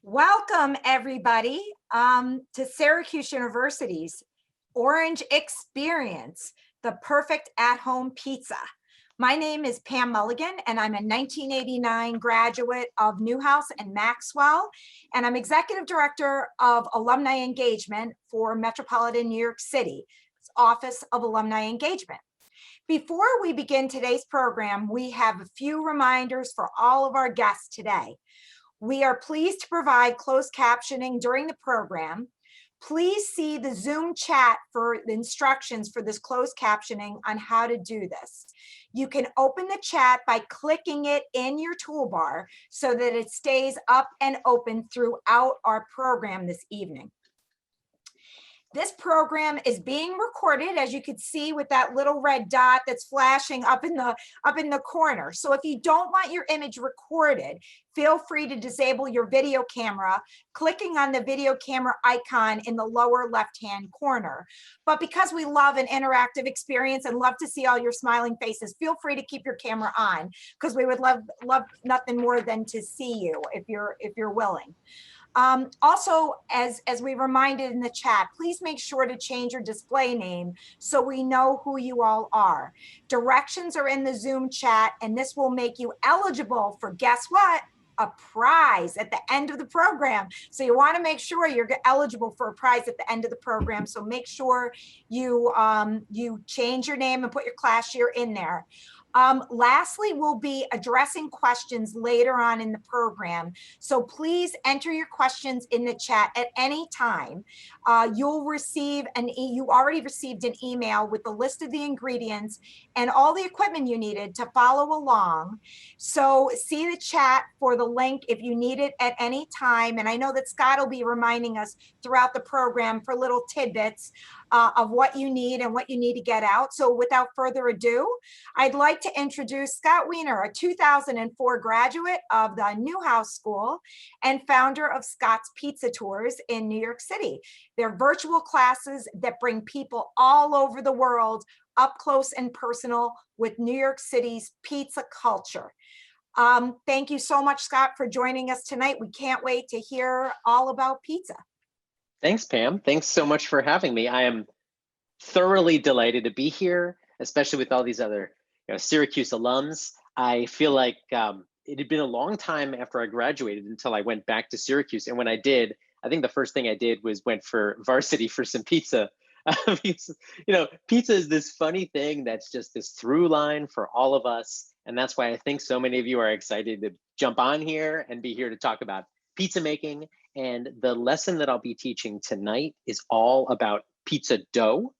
Welcome, everybody, to Syracuse University's Orange Experience, the perfect at-home pizza. My name is Pam Mulligan, and I'm a 1989 graduate of Newhouse and Maxwell, and I'm Executive Director of Alumni Engagement for Metropolitan New York City's Office of Alumni Engagement. Before we begin today's program, we have a few reminders for all of our guests today. We are pleased to provide closed captioning during the program. Please see the Zoom chat for the instructions for this closed captioning on how to do this. You can open the chat by clicking it in your toolbar so that it stays up and open throughout our program this evening. This program is being recorded, as you can see with that little red dot that's flashing up in the corner. So if you don't want your image recorded, feel free to disable your video camera, clicking on the video camera icon in the lower left-hand corner. But because we love an interactive experience and love to see all your smiling faces, feel free to keep your camera on, because we would love nothing more than to see you if you're willing. Also, as we reminded in the chat, please make sure to change your display name so we know who you all are. Directions are in the Zoom chat, and this will make you eligible for, guess what? A prize at the end of the program. So you want to make sure you're eligible for a prize at the end of the program. So make sure you change your name and put your class year in there. Lastly, we'll be addressing questions later on in the program. So please enter your questions in the chat at any time. You already received an email with the list of the ingredients and all the equipment you needed to follow along. So see the chat for the link if you need it at any time. And I know that Scott will be reminding us throughout the program for little tidbits of what you need and what you need to get out. So without further ado, I'd like to introduce Scott Wiener, a 2004 graduate of the Newhouse School and founder of Scott's Pizza Tours in New York City. They're virtual classes that bring people all over the world up close and personal with New York City's pizza culture. Thank you so much, Scott, for joining us tonight. We can't wait to hear all about pizza. Thanks, Pam. Thanks so much for having me. I am thoroughly delighted to be here, especially with all these other Syracuse alums. I feel like it had been a long time after I graduated until I went back to Syracuse. And when I did, I think the first thing I did was went for varsity for some pizza. Pizza is this funny thing that's just this through line for all of us. And that's why I think so many of you are excited to jump on here and be here to talk about pizza making. And the lesson that I'll be teaching tonight is all about pizza dough,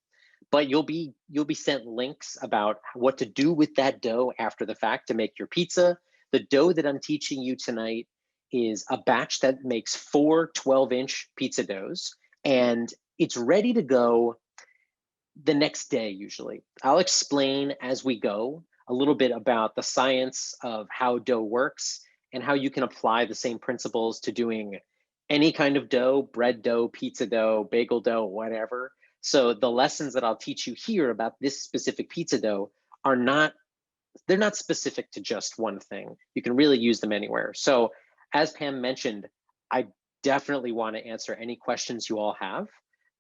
but you'll be sent links about what to do with that dough after the fact to make your pizza. The dough that I'm teaching you tonight is a batch that makes 4 12-inch pizza doughs, and it's ready to go the next day usually. I'll explain as we go a little bit about the science of how dough works and how you can apply the same principles to doing any kind of dough, bread dough, pizza dough, bagel dough, whatever. So the lessons that I'll teach you here about this specific pizza dough they're not specific to just one thing. You can really use them anywhere. So as Pam mentioned, I definitely want to answer any questions you all have,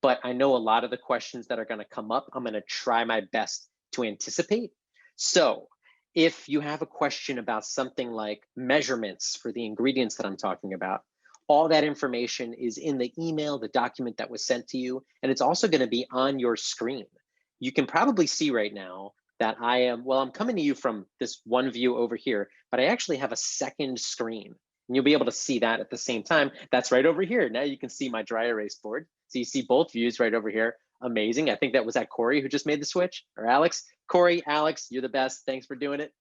but I know a lot of the questions that are going to come up, I'm going to try my best to anticipate. So if you have a question about something like measurements for the ingredients that I'm talking about, all that information is in the email, the document that was sent to you, and it's also going to be on your screen. You can probably see right now that I'm coming to you from this one view over here, but I actually have a second screen, and you'll be able to see that at the same time. That's right over here. Now you can see my dry erase board. So you see both views right over here. Amazing. I think that was Corey who just made the switch, or Alex. Corey, Alex, you're the best. Thanks for doing it.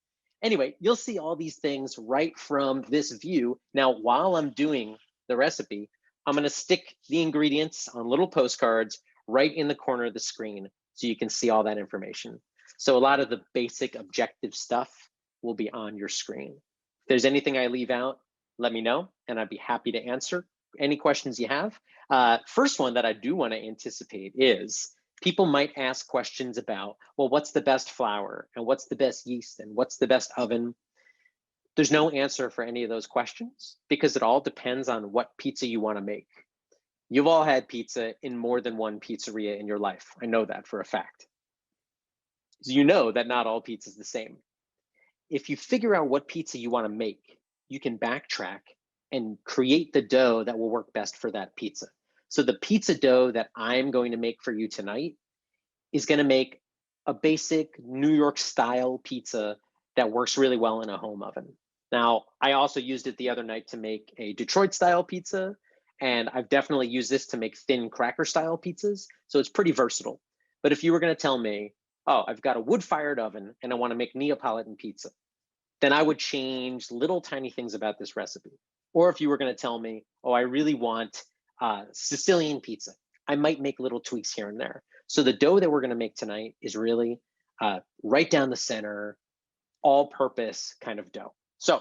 Anyway, you'll see all these things right from this view. Now, while I'm doing the recipe, I'm going to stick the ingredients on little postcards right in the corner of the screen so you can see all that information. So a lot of the basic objective stuff will be on your screen. If there's anything I leave out, let me know, and I'd be happy to answer any questions you have. First one that I do want to anticipate is people might ask questions about, well, what's the best flour and what's the best yeast and what's the best oven? There's no answer for any of those questions because it all depends on what pizza you want to make. You've all had pizza in more than one pizzeria in your life. I know that for a fact. So you know that not all pizza is the same. If you figure out what pizza you want to make, you can backtrack and create the dough that will work best for that pizza. So the pizza dough that I'm going to make for you tonight is going to make a basic New York style pizza that works really well in a home oven. Now, I also used it the other night to make a Detroit style pizza, and I've definitely used this to make thin cracker style pizzas. So it's pretty versatile. But if you were going to tell me, oh, I've got a wood fired oven and I want to make Neapolitan pizza, then I would change little tiny things about this recipe. Or if you were going to tell me, oh, I really want Sicilian pizza, I might make little tweaks here and there. So the dough that we're going to make tonight is really right down the center, all-purpose kind of dough. So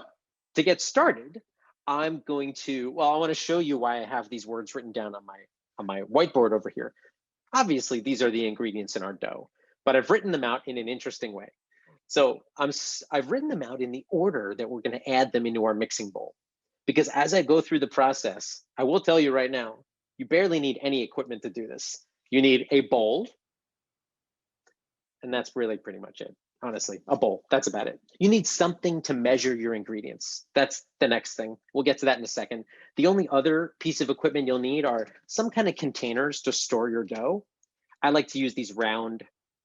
to get started, I'm going to, well, I want to show you why I have these words written down on my whiteboard over here. Obviously, these are the ingredients in our dough, but I've written them out in an interesting way. So I've written them out in the order that we're going to add them into our mixing bowl. Because as I go through the process, I will tell you right now, you barely need any equipment to do this. You need a bowl, and that's really pretty much it. Honestly, a bowl, that's about it. You need something to measure your ingredients. That's the next thing. We'll get to that in a second. The only other piece of equipment you'll need are some kind of containers to store your dough. I like to use these round,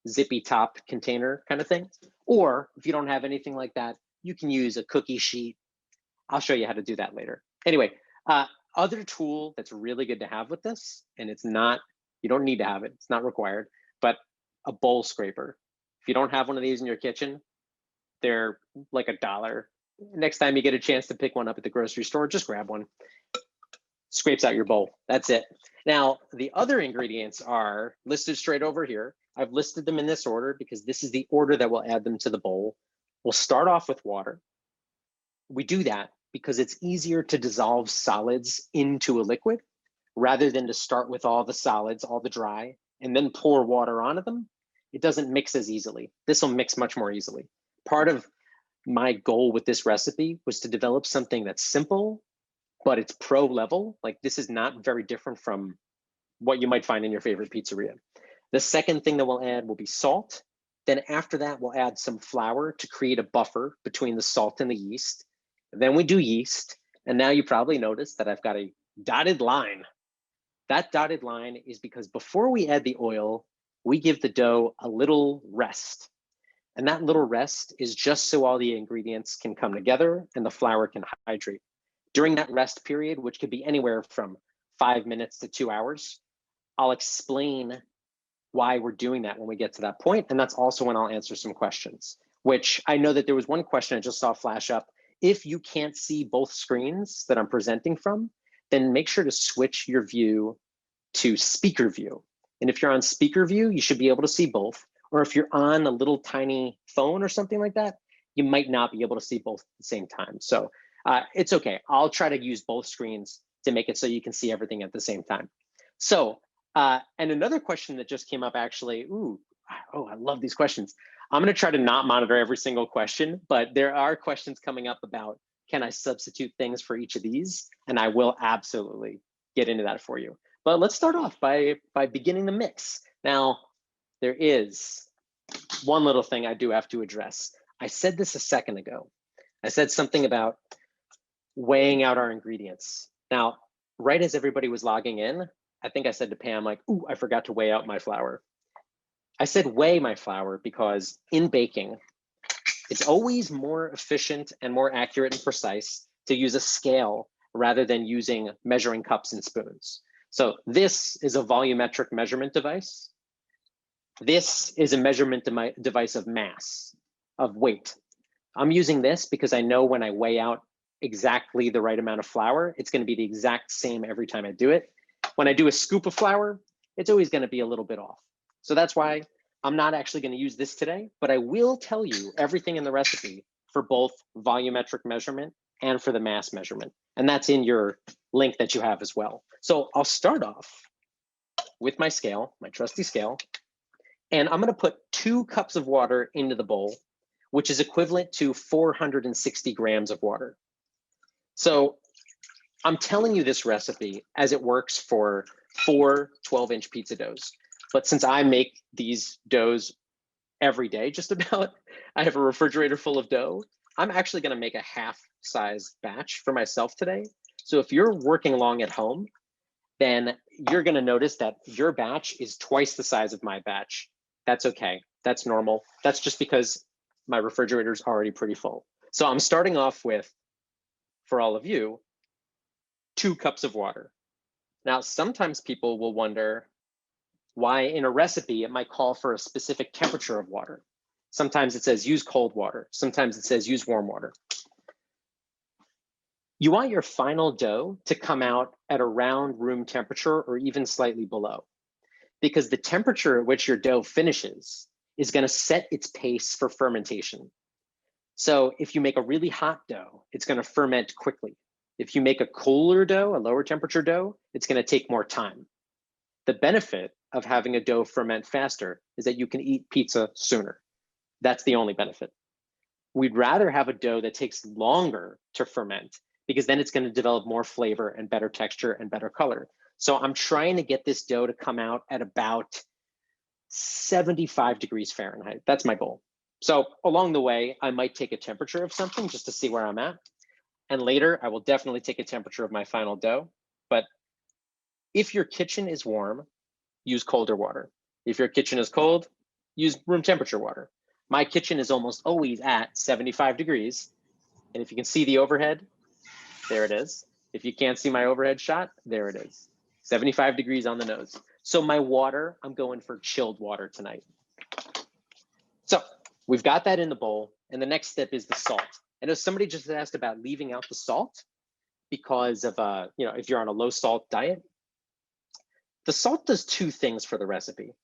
zippy top container kind of thing. Or if you don't have anything like that, you can use a cookie sheet. I'll show you how to do that later. Anyway, other tool that's really good to have with this, and it's not, you don't need to have it, it's not required, but a bowl scraper. If you don't have one of these in your kitchen, they're like $1. Next time you get a chance to pick one up at the grocery store, just grab one. Scrapes out your bowl. That's it. Now, the other ingredients are listed straight over here. I've listed them in this order because this is the order that we'll add them to the bowl. We'll start off with water. We do that because it's easier to dissolve solids into a liquid rather than to start with all the solids, all the dry, and then pour water onto them. It doesn't mix as easily. This will mix much more easily. Part of my goal with this recipe was to develop something that's simple, but it's pro level. Like this is not very different from what you might find in your favorite pizzeria. The second thing that we'll add will be salt. Then after that, we'll add some flour to create a buffer between the salt and the yeast. Then we do yeast. And now you probably noticed that I've got a dotted line. That dotted line is because before we add the oil, we give the dough a little rest. And that little rest is just so all the ingredients can come together and the flour can hydrate. During that rest period, which could be anywhere from 5 minutes to 2 hours, I'll explain why we're doing that when we get to that point. And that's also when I'll answer some questions, which I know that there was one question I just saw flash up. If you can't see both screens that I'm presenting from, then make sure to switch your view to speaker view. And if you're on speaker view, you should be able to see both. Or if you're on a little tiny phone or something like that, you might not be able to see both at the same time. So it's okay. I'll try to use both screens to make it so you can see everything at the same time. So, and another question that just came up actually, I love these questions. I'm gonna try to not monitor every single question, but there are questions coming up about, can I substitute things for each of these? And I will absolutely get into that for you. But let's start off by beginning the mix. Now, there is one little thing I do have to address. I said this a second ago. I said something about weighing out our ingredients. Now, right as everybody was logging in, I think I said to Pam, like, ooh, I forgot to weigh out my flour. I said weigh my flour because in baking, it's always more efficient and more accurate and precise to use a scale rather than using measuring cups and spoons. So this is a volumetric measurement device. This is a measurement device of mass, of weight. I'm using this because I know when I weigh out exactly the right amount of flour, it's going to be the exact same every time I do it. When I do a scoop of flour, it's always going to be a little bit off. So that's why I'm not actually going to use this today, but I will tell you everything in the recipe for both volumetric measurement and for the mass measurement. And that's in your link that you have as well. So I'll start off with my scale, my trusty scale, and I'm going to put 2 cups of water into the bowl. which is equivalent to 460 grams of water. So I'm telling you this recipe as it works for 4 12-inch pizza doughs. But since I make these doughs every day, just about, I have a refrigerator full of dough, I'm actually gonna make a half-size batch for myself today. So if you're working along at home, then you're gonna notice that your batch is twice the size of my batch. That's okay, that's normal. That's just because my refrigerator's already pretty full. So I'm starting off with, for all of you, 2 cups of water. Now, sometimes people will wonder why in a recipe it might call for a specific temperature of water. Sometimes it says use cold water. Sometimes it says use warm water. You want your final dough to come out at around room temperature or even slightly below, because the temperature at which your dough finishes is going to set its pace for fermentation. So if you make a really hot dough, it's going to ferment quickly. If you make a cooler dough, a lower temperature dough, it's going to take more time. The benefit of having a dough ferment faster is that you can eat pizza sooner. That's the only benefit. We'd rather have a dough that takes longer to ferment, because then it's going to develop more flavor and better texture and better color. So I'm trying to get this dough to come out at about 75 degrees Fahrenheit. That's my goal. So along the way, I might take a temperature of something just to see where I'm at. And later, I will definitely take a temperature of my final dough. But if your kitchen is warm, use colder water. If your kitchen is cold, use room temperature water. My kitchen is almost always at 75 degrees. And if you can see the overhead, there it is. If you can't see my overhead shot, there it is. 75 degrees on the nose. So my water, I'm going for chilled water tonight. So we've got that in the bowl. And the next step is the salt. I know somebody just asked about leaving out the salt because of, if you're on a low salt diet. The salt does 2 things for the recipe.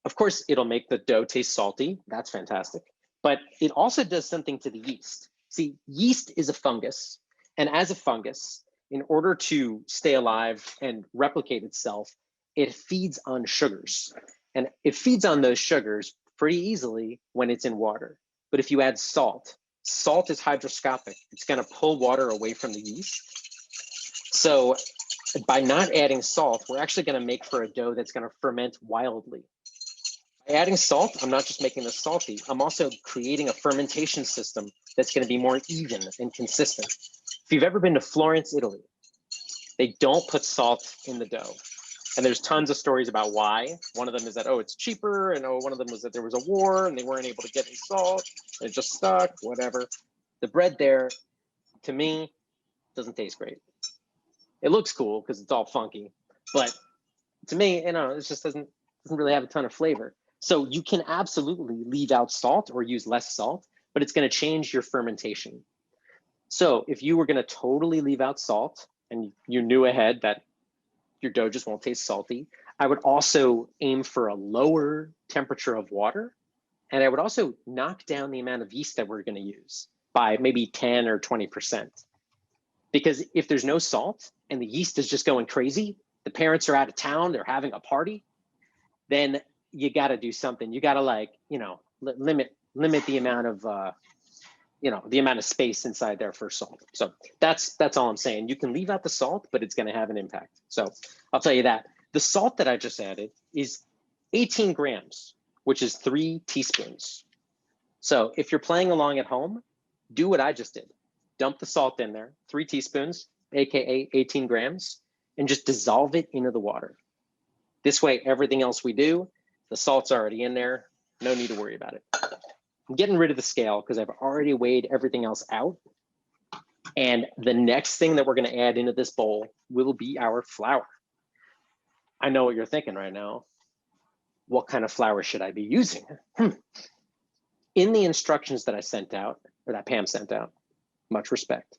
Of course, it'll make the dough taste salty. That's fantastic. But it also does something to the yeast. See, yeast is a fungus. And as a fungus, in order to stay alive and replicate itself, it feeds on sugars. And it feeds on those sugars pretty easily when it's in water. But if you add salt, salt is hygroscopic. It's going to pull water away from the yeast. So by not adding salt, we're actually going to make for a dough that's going to ferment wildly. By adding salt, I'm not just making this salty, I'm also creating a fermentation system that's going to be more even and consistent. If you've ever been to Florence, Italy, they don't put salt in the dough. And there's tons of stories about why. One of them is that, oh, it's cheaper. And oh, one of them was that there was a war and they weren't able to get any salt. And it just stuck, whatever. The bread there, to me, doesn't taste great. It looks cool because it's all funky. But to me, it just doesn't really have a ton of flavor. So you can absolutely leave out salt or use less salt, but it's going to change your fermentation. So if you were going to totally leave out salt and you knew ahead that your dough just won't taste salty, I would also aim for a lower temperature of water. And I would also knock down the amount of yeast that we're going to use by maybe 10 or 20%. Because if there's no salt and the yeast is just going crazy, the parents are out of town, they're having a party, then you got to do something. You got to limit the amount of the amount of space inside there for salt. So that's all I'm saying. You can leave out the salt, but it's going to have an impact. So I'll tell you that. The salt that I just added is 18 grams, which is 3 teaspoons. So if you're playing along at home, do what I just did. Dump the salt in there, 3 teaspoons, AKA 18 grams, and just dissolve it into the water. This way, everything else we do, the salt's already in there. No need to worry about it. I'm getting rid of the scale because I've already weighed everything else out. And the next thing that we're going to add into this bowl will be our flour. I know what you're thinking right now. What kind of flour should I be using? In the instructions that I sent out, or that Pam sent out, much respect,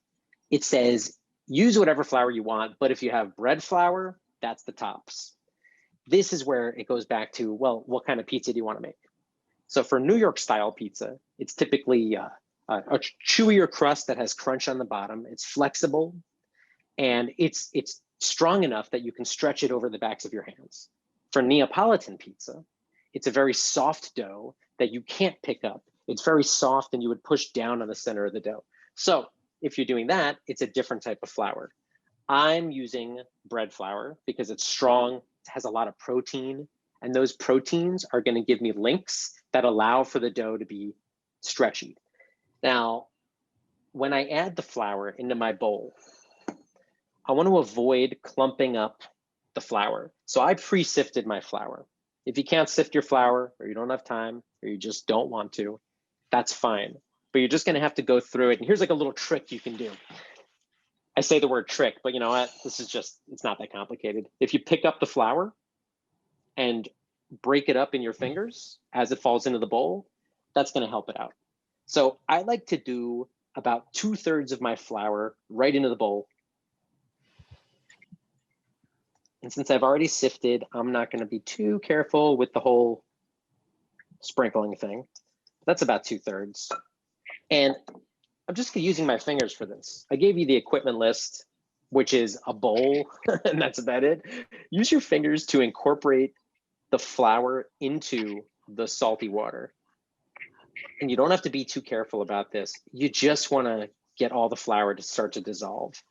it says use whatever flour you want, but if you have bread flour, that's the tops. This is where it goes back to, well, what kind of pizza do you want to make? So for New York style pizza, it's typically a chewier crust that has crunch on the bottom. It's flexible and it's strong enough that you can stretch it over the backs of your hands. For Neapolitan pizza, it's a very soft dough that you can't pick up It's very soft and you would push down on the center of the dough. So if you're doing that, it's a different type of flour. I'm using bread flour because it's strong, it has a lot of protein, and those proteins are going to give me links that allow for the dough to be stretchy. Now, when I add the flour into my bowl, I want to avoid clumping up the flour. So I pre-sifted my flour. If you can't sift your flour, or you don't have time, or you just don't want to, that's fine. But you're just going to have to go through it. And here's like a little trick you can do. I say the word trick, but you know what? This is just, it's not that complicated. If you pick up the flour and break it up in your fingers as it falls into the bowl, that's going to help it out. So I like to do about 2/3 of my flour right into the bowl. And since I've already sifted, I'm not going to be too careful with the whole sprinkling thing. That's about 2/3. And I'm just using my fingers for this. I gave you the equipment list, which is a bowl, and that's about it. Use your fingers to incorporate the flour into the salty water. And you don't have to be too careful about this. You just want to get all the flour to start to dissolve,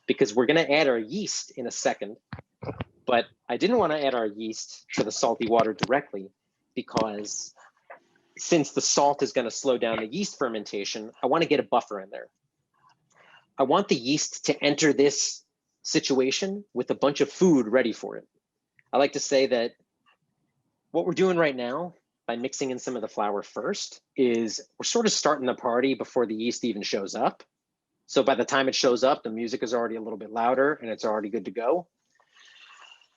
because we're going to add our yeast in a second. But I didn't want to add our yeast to the salty water directly, because since the salt is going to slow down the yeast fermentation, I want to get a buffer in there. I want the yeast to enter this situation with a bunch of food ready for it. I like to say that what we're doing right now by mixing in some of the flour first is we're sort of starting the party before the yeast even shows up. So by the time it shows up, the music is already a little bit louder and it's already good to go.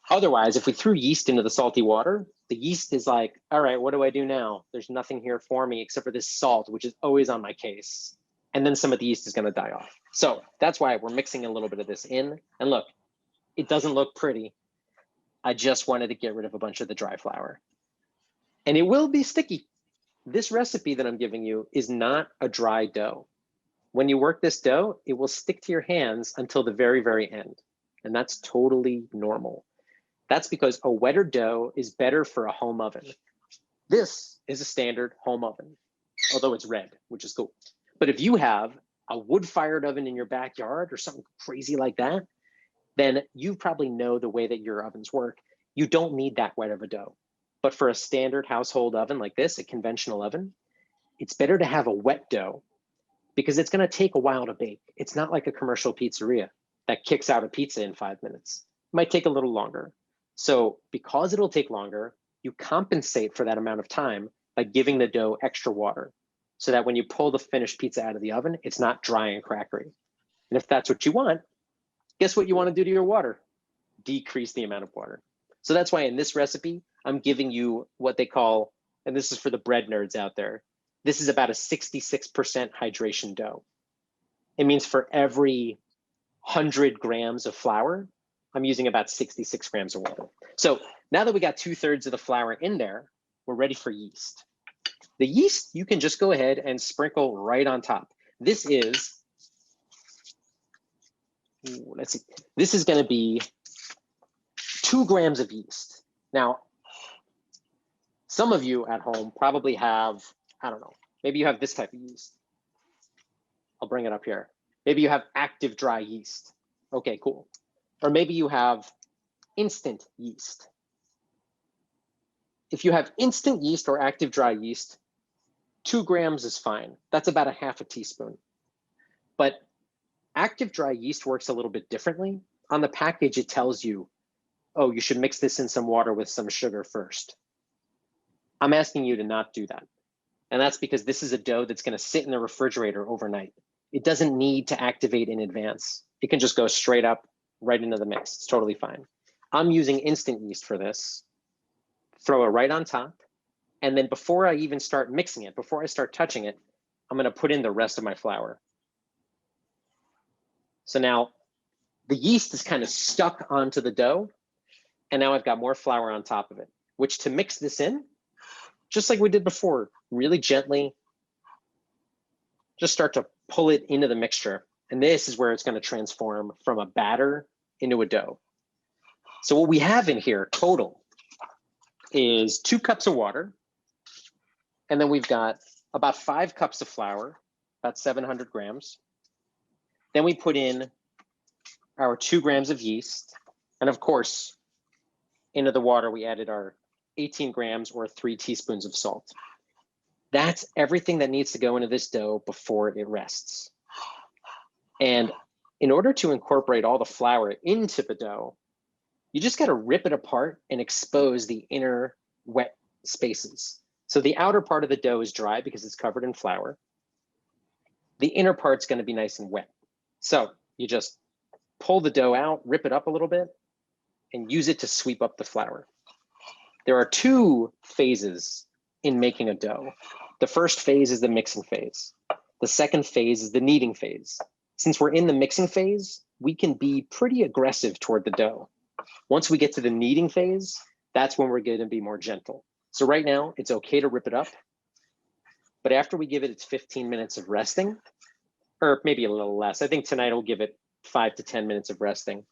Otherwise, if we threw yeast into the salty water, the yeast is like, all right, what do I do now? There's nothing here for me except for this salt, which is always on my case. And then some of the yeast is going to die off. So that's why we're mixing a little bit of this in. And look, it doesn't look pretty. I just wanted to get rid of a bunch of the dry flour. And it will be sticky. This recipe that I'm giving you is not a dry dough. When you work this dough, it will stick to your hands until the very, very end. And that's totally normal. That's because a wetter dough is better for a home oven. This is a standard home oven, although it's red, which is cool. But if you have a wood-fired oven in your backyard or something crazy like that, then you probably know the way that your ovens work. You don't need that wet of a dough. But for a standard household oven like this, a conventional oven, it's better to have a wet dough because it's going to take a while to bake. It's not like a commercial pizzeria that kicks out a pizza in 5 minutes. It might take a little longer. So because it'll take longer, you compensate for that amount of time by giving the dough extra water so that when you pull the finished pizza out of the oven, it's not dry and crackery. And if that's what you want, guess what you want to do to your water? Decrease the amount of water. So that's why in this recipe, I'm giving you what they call, and this is for the bread nerds out there, this is about a 66% hydration dough. It means for every 100 grams of flour, I'm using about 66 grams of water. So now that we got 2/3 of the flour in there, we're ready for yeast. The yeast, you can just go ahead and sprinkle right on top. This is, let's see, this is going to be 2 grams of yeast. Now, some of you at home probably have, I don't know, maybe you have this type of yeast. I'll bring it up here. Maybe you have active dry yeast. Okay, cool. Or maybe you have instant yeast. If you have instant yeast or active dry yeast, 2 grams is fine. That's about a half a teaspoon. But active dry yeast works a little bit differently. On the package, it tells you, oh, you should mix this in some water with some sugar first. I'm asking you to not do that. And that's because this is a dough that's going to sit in the refrigerator overnight. It doesn't need to activate in advance. It can just go straight up right into the mix. It's totally fine. I'm using instant yeast for this. Throw it right on top. And then before I even start mixing it, before I start touching it, I'm going to put in the rest of my flour. So now the yeast is kind of stuck onto the dough. And now I've got more flour on top of it, which to mix this in, just like we did before, really gently, just start to pull it into the mixture. And this is where it's going to transform from a batter into a dough. So what we have in here total is 2 cups of water. And then we've got about 5 cups of flour, about 700 grams. Then we put in our 2 grams of yeast. And of course, into the water, we added our 18 grams or 3 teaspoons of salt. That's everything that needs to go into this dough before it rests. And in order to incorporate all the flour into the dough, you just got to rip it apart and expose the inner wet spaces. So the outer part of the dough is dry because it's covered in flour. The inner part's going to be nice and wet. So you just pull the dough out, rip it up a little bit, and use it to sweep up the flour. There are 2 phases in making a dough. The first phase is the mixing phase. The second phase is the kneading phase. Since we're in the mixing phase, we can be pretty aggressive toward the dough. Once we get to the kneading phase, that's when we're going to be more gentle. So right now, it's okay to rip it up. But after we give it its 15 minutes of resting, or maybe a little less, I think tonight we'll give it 5 to 10 minutes of resting,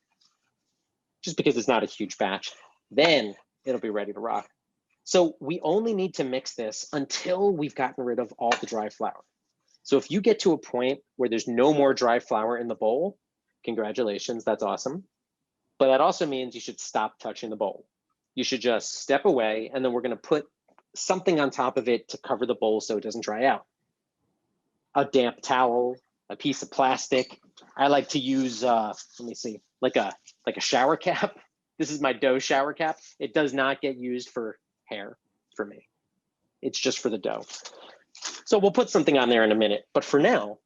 just because it's not a huge batch, then it'll be ready to rock. So we only need to mix this until we've gotten rid of all the dry flour. So if you get to a point where there's no more dry flour in the bowl, congratulations, that's awesome. But that also means you should stop touching the bowl. You should just step away, and then we're going to put something on top of it to cover the bowl so it doesn't dry out. A damp towel, a piece of plastic. I like to use, let me see, like a shower cap. This is my dough shower cap. It does not get used for hair for me. It's just for the dough. So we'll put something on there in a minute. But for now,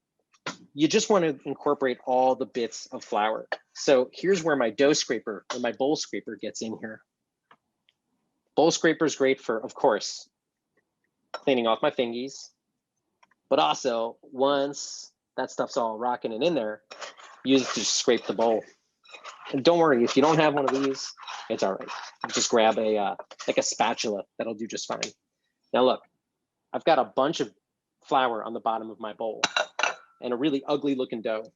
you just want to incorporate all the bits of flour. So here's where my dough scraper or my bowl scraper gets in here. Bowl scraper is great for, of course, cleaning off my fingies. But also, once that stuff's all rocking and in there, use it to just scrape the bowl. And don't worry, if you don't have one of these, it's all right. Just grab a like a spatula. That'll do just fine. Now look, I've got a bunch of flour on the bottom of my bowl and a really ugly looking dough.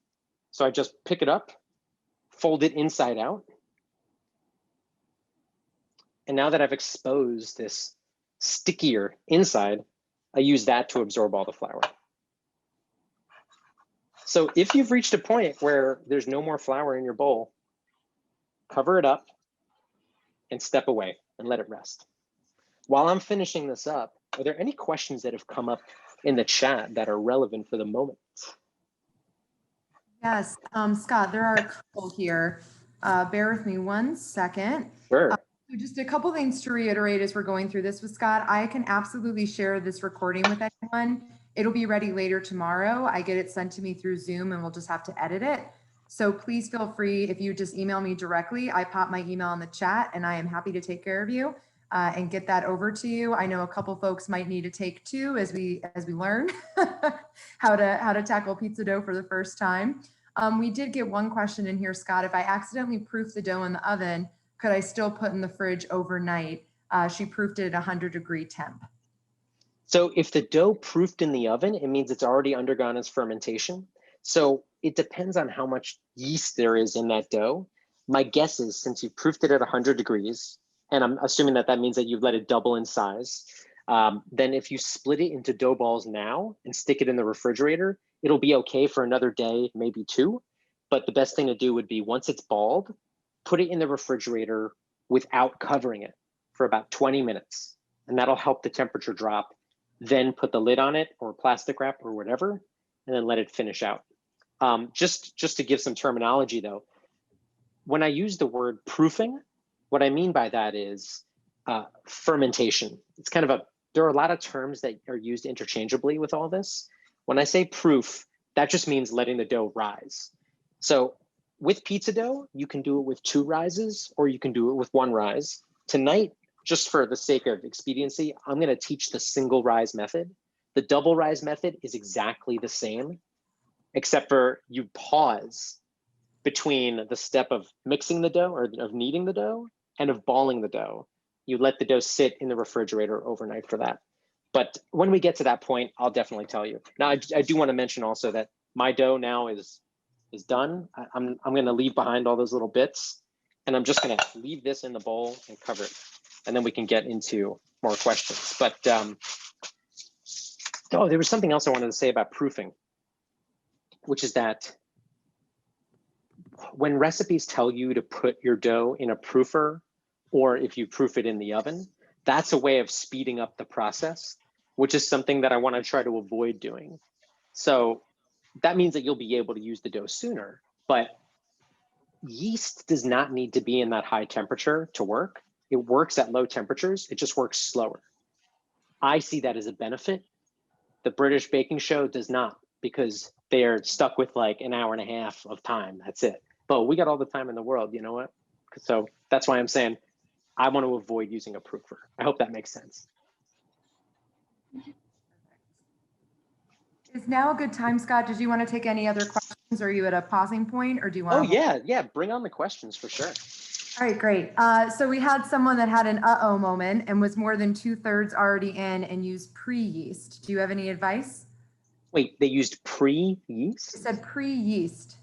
So I just pick it up, fold it inside out. And now that I've exposed this stickier inside, I use that to absorb all the flour. So if you've reached a point where there's no more flour in your bowl, cover it up and step away and let it rest. While I'm finishing this up, are there any questions that have come up in the chat that are relevant for the moment? Yes, Scott, there are a couple here. Bear with me 1 second. Sure. So just a couple things to reiterate as we're going through this with Scott. I can absolutely share this recording with anyone. It'll be ready later tomorrow. I get it sent to me through Zoom and we'll just have to edit it. So please feel free, if you just email me directly, I pop my email in the chat and I am happy to take care of you and get that over to you. I know a couple folks might need to take 2 as we learn how to tackle pizza dough for the first time. We did get one question in here, Scott. If I accidentally proof the dough in the oven, could I still put in the fridge overnight? She proofed it at 100-degree temp. So if the dough proofed in the oven, it means it's already undergone its fermentation. So it depends on how much yeast there is in that dough. My guess is since you proofed it at 100 degrees, and I'm assuming that that means that you've let it double in size, then if you split it into dough balls now and stick it in the refrigerator, it'll be okay for another day, maybe 2. But the best thing to do would be once it's balled, put it in the refrigerator without covering it for about 20 minutes. And that'll help the temperature drop. Then put the lid on it or plastic wrap or whatever, and then let it finish out. Just to give some terminology though, when I use the word proofing, what I mean by that is fermentation. It's kind of there are a lot of terms that are used interchangeably with all this. When I say proof, that just means letting the dough rise. So with pizza dough, you can do it with 2 rises or you can do it with 1 rise. Tonight, just for the sake of expediency, I'm going to teach the single rise method. The double rise method is exactly the same, except for you pause between the step of mixing the dough or of kneading the dough and of balling the dough. You let the dough sit in the refrigerator overnight for that. But when we get to that point, I'll definitely tell you. Now, I do want to mention also that my dough now is done. I'm going to leave behind all those little bits, and I'm just going to leave this in the bowl and cover it. And then we can get into more questions. But Oh, there was something else I wanted to say about proofing, which is that when recipes tell you to put your dough in a proofer, or if you proof it in the oven, that's a way of speeding up the process, which is something that I want to try to avoid doing. So that means that you'll be able to use the dough sooner, but yeast does not need to be in that high temperature to work. It works at low temperatures, it just works slower. I see that as a benefit. The British baking show does not, because they're stuck with like an hour and a half of time. That's it. But we got all the time in the world, you know what? So that's why I'm saying I want to avoid using a proofer. I hope that makes sense. Is now a good time, Scott? Did you want to take any other questions? Are you at a pausing point, or do you want Oh to? yeah, bring on the questions for sure. All right, great. So we had someone that had an uh-oh moment and was more than 2/3 already in and used pre-yeast. Do you have any advice? Wait, they used It pre-yeast? said pre-yeast.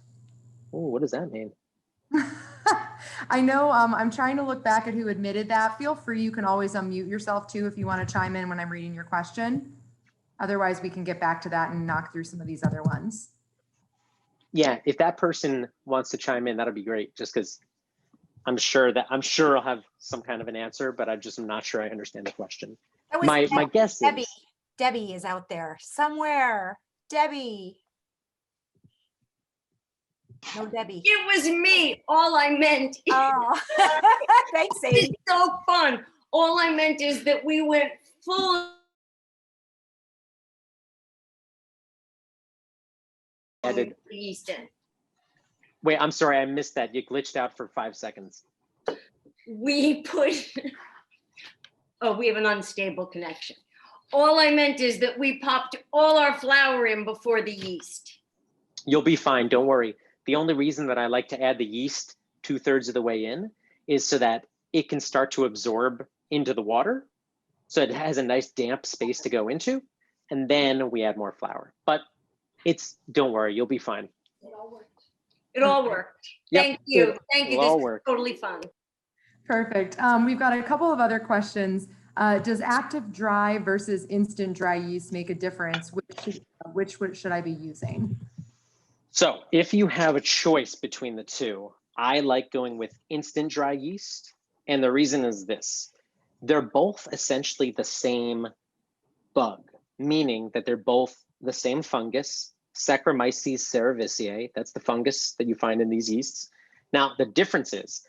Oh, what does that mean? I know, I'm trying to look back at who admitted that. Feel free, you can always unmute yourself too if you want to chime in when I'm reading your question. Otherwise, we can get back to that and knock through some of these other ones. Yeah, if that person wants to chime in, that'll be great, just because I'm sure I'll have some kind of an answer, but I just am not sure I understand the question. That was My guess Debbie. is Debbie is out there somewhere. Debbie. No, Debbie. It was me. All I meant Oh, thanks, it's Sadie. so fun. All I meant is that we went full added. yeast in. Wait, I'm sorry, I missed that. You glitched out for 5 seconds. We put, oh, we have an unstable connection. All I meant is that we popped all our flour in before the yeast. You'll be fine, don't worry. The only reason that I like to add the yeast 2/3 of the way in is so that it can start to absorb into the water. So it has a nice damp space to go into. And then we add more flour. But don't worry, you'll be fine. It all worked. Yep, Thank you. Thank you. it'll This all is work. totally fun. Perfect. We've got a couple of other questions. Does active dry versus instant dry yeast make a difference? Which should I be using? So if you have a choice between the two, I like going with instant dry yeast. And the reason is this: they're both essentially the same bug, meaning that they're both the same fungus, Saccharomyces cerevisiae. That's the fungus that you find in these yeasts. Now, the difference is,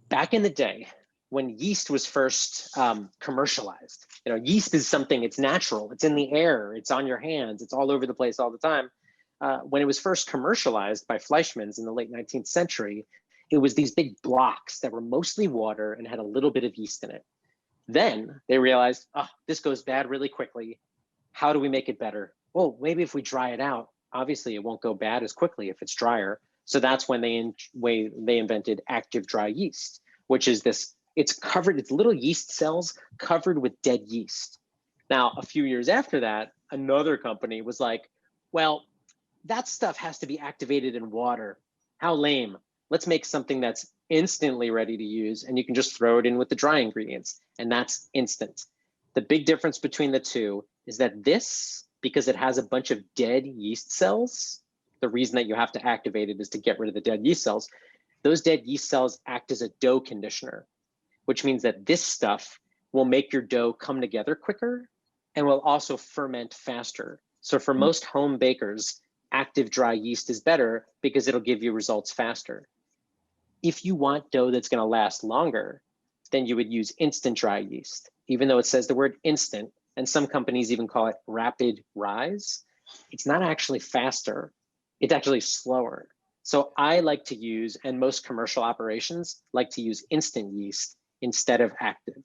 back in the day, when yeast was first commercialized, yeast is something, it's natural, it's in the air, it's on your hands, it's all over the place all the time. When it was first commercialized by Fleischmann's in the late 19th century, it was these big blocks that were mostly water and had a little bit of yeast in it. Then they realized, oh, this goes bad really quickly. How do we make it better? Well, maybe if we dry it out, obviously it won't go bad as quickly if it's drier. So that's when they invented active dry yeast, which is this, it's little yeast cells covered with dead yeast. Now, a few years after that, another company was like, well, that stuff has to be activated in water. How lame. Let's make something that's instantly ready to use, and you can just throw it in with the dry ingredients, and that's instant. The big difference between the two is that this, because it has a bunch of dead yeast cells, the reason that you have to activate it is to get rid of the dead yeast cells. Those dead yeast cells act as a dough conditioner, which means that this stuff will make your dough come together quicker and will also ferment faster. So for most home bakers, active dry yeast is better because it'll give you results faster. If you want dough that's going to last longer, then you would use instant dry yeast, even though it says the word instant, and some companies even call it rapid rise. It's not actually faster, it's actually slower. So I like to use, and most commercial operations like to use, instant yeast instead of active.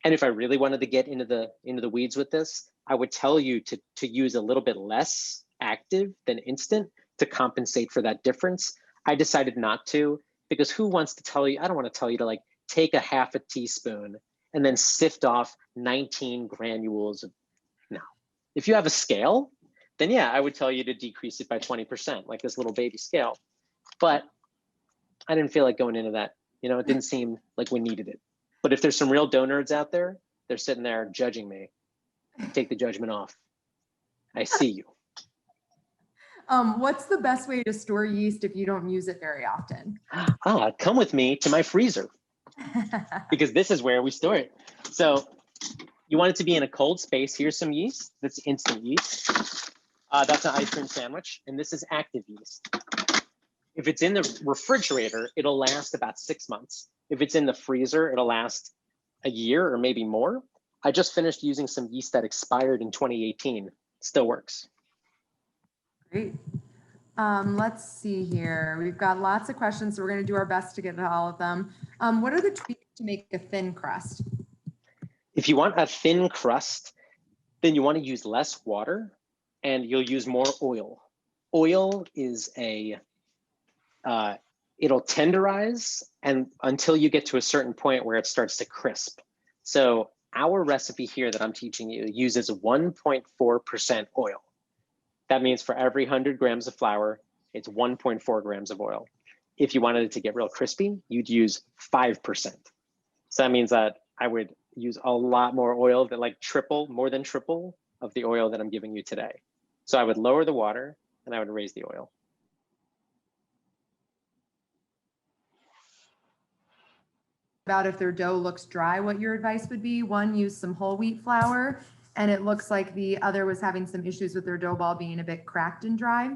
And if I really wanted to get into the weeds with this, I would tell you to use a little bit less active than instant to compensate for that difference. I decided not to, because who wants to tell you? I don't want to tell you to like take a half a teaspoon and then sift off 19 granules of, no. If you have a scale, then yeah, I would tell you to decrease it by 20%, like this little baby scale. But I didn't feel like going into that. It didn't seem like we needed it. But if there's some real dough nerds out there, they're sitting there judging me. take the judgment off. I see you. What's the best way to store yeast if you don't use it very often? Come with me to my freezer because this is where we store it. So you want it to be in a cold space. Here's some yeast. That's instant yeast. That's an ice cream sandwich. And this is active yeast. If it's in the refrigerator, it'll last about 6 months. If it's in the freezer, it'll last a year or maybe more. I just finished using some yeast that expired in 2018. Still works. Great. Let's see here. We've got lots of questions, so we're going to do our best to get to all of them. What are the tweaks to make a thin crust? If you want a thin crust, then you want to use less water and you'll use more oil. Oil is it'll tenderize and until you get to a certain point where it starts to crisp. So our recipe here that I'm teaching you uses 1.4% oil. That means for every 100 grams of flour, it's 1.4 grams of oil. If you wanted it to get real crispy, you'd use 5%. So that means that I would use a lot more oil than like more than triple of the oil that I'm giving you today. So I would lower the water and I would raise the oil. About if their dough looks dry, what your advice would be? One, use some whole wheat flour, and it looks like the other was having some issues with their dough ball being a bit cracked and dry.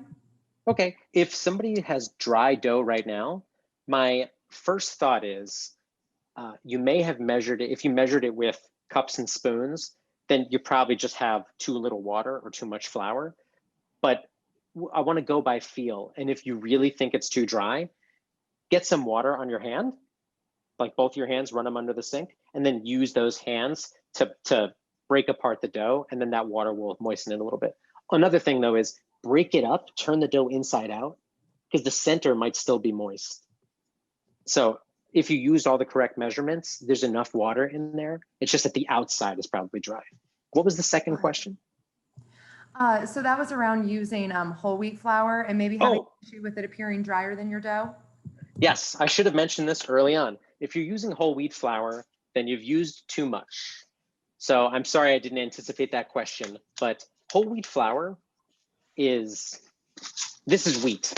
Okay, if somebody has dry dough right now, my first thought is you may have measured it. If you measured it with cups and spoons, then you probably just have too little water or too much flour. But I want to go by feel. And if you really think it's too dry, get some water on your hand, like both your hands, run them under the sink, and then use those hands to break apart the dough, and then that water will moisten it a little bit. Another thing though is break it up, turn the dough inside out, because the center might still be moist. So if you used all the correct measurements, there's enough water in there. It's just that the outside is probably dry. What was the second question? So that was around using whole wheat flour and maybe having an issue with it appearing drier than your dough. Yes, I should have mentioned this early on. If you're using whole wheat flour, then you've used too much. So I'm sorry I didn't anticipate that question, but whole wheat flour this is wheat.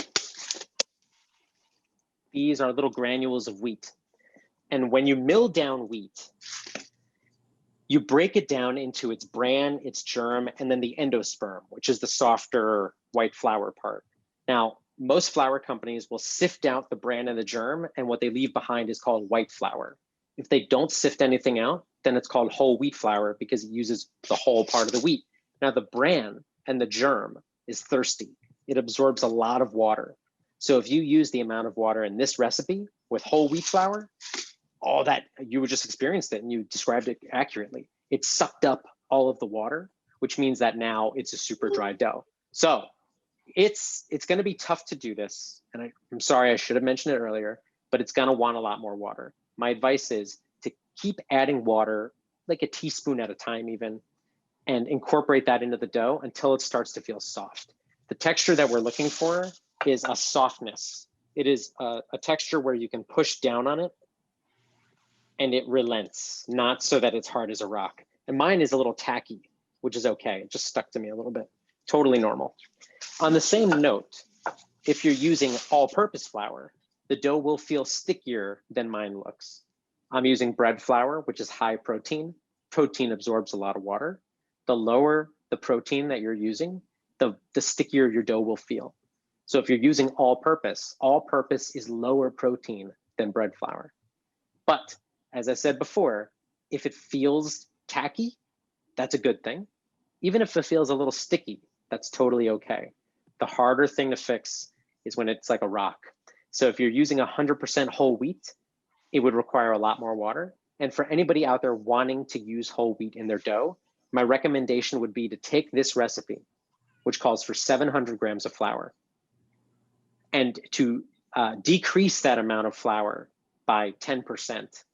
These are little granules of wheat. And when you mill down wheat, you break it down into its bran, its germ, and then the endosperm, which is the softer white flour part. Now, most flour companies will sift out the bran and the germ, and what they leave behind is called white flour. If they don't sift anything out, then it's called whole wheat flour because it uses the whole part of the wheat. Now, the bran and the germ is thirsty. It absorbs a lot of water. So if you use the amount of water in this recipe with whole wheat flour, all that, you just experienced it and you described it accurately. It sucked up all of the water, which means that now it's a super dry dough. So it's going to be tough to do this. And I'm sorry, I should have mentioned it earlier, but it's going to want a lot more water. My advice is to keep adding water, like a teaspoon at a time even, and incorporate that into the dough until it starts to feel soft. The texture that we're looking for is a softness. It is a texture where you can push down on it and it relents, not so that it's hard as a rock. And mine is a little tacky, which is okay. It just stuck to me a little bit. Totally normal. On the same note, if you're using all-purpose flour, the dough will feel stickier than mine looks. I'm using bread flour, which is high protein. Protein absorbs a lot of water. The lower the protein that you're using, the stickier your dough will feel. So if you're using all-purpose is lower protein than bread flour. But as I said before, if it feels tacky, that's a good thing. Even if it feels a little sticky, that's totally okay. The harder thing to fix is when it's like a rock. So if you're using 100% whole wheat, it would require a lot more water. And for anybody out there wanting to use whole wheat in their dough, my recommendation would be to take this recipe, which calls for 700 grams of flour, and to decrease that amount of flour by 10%,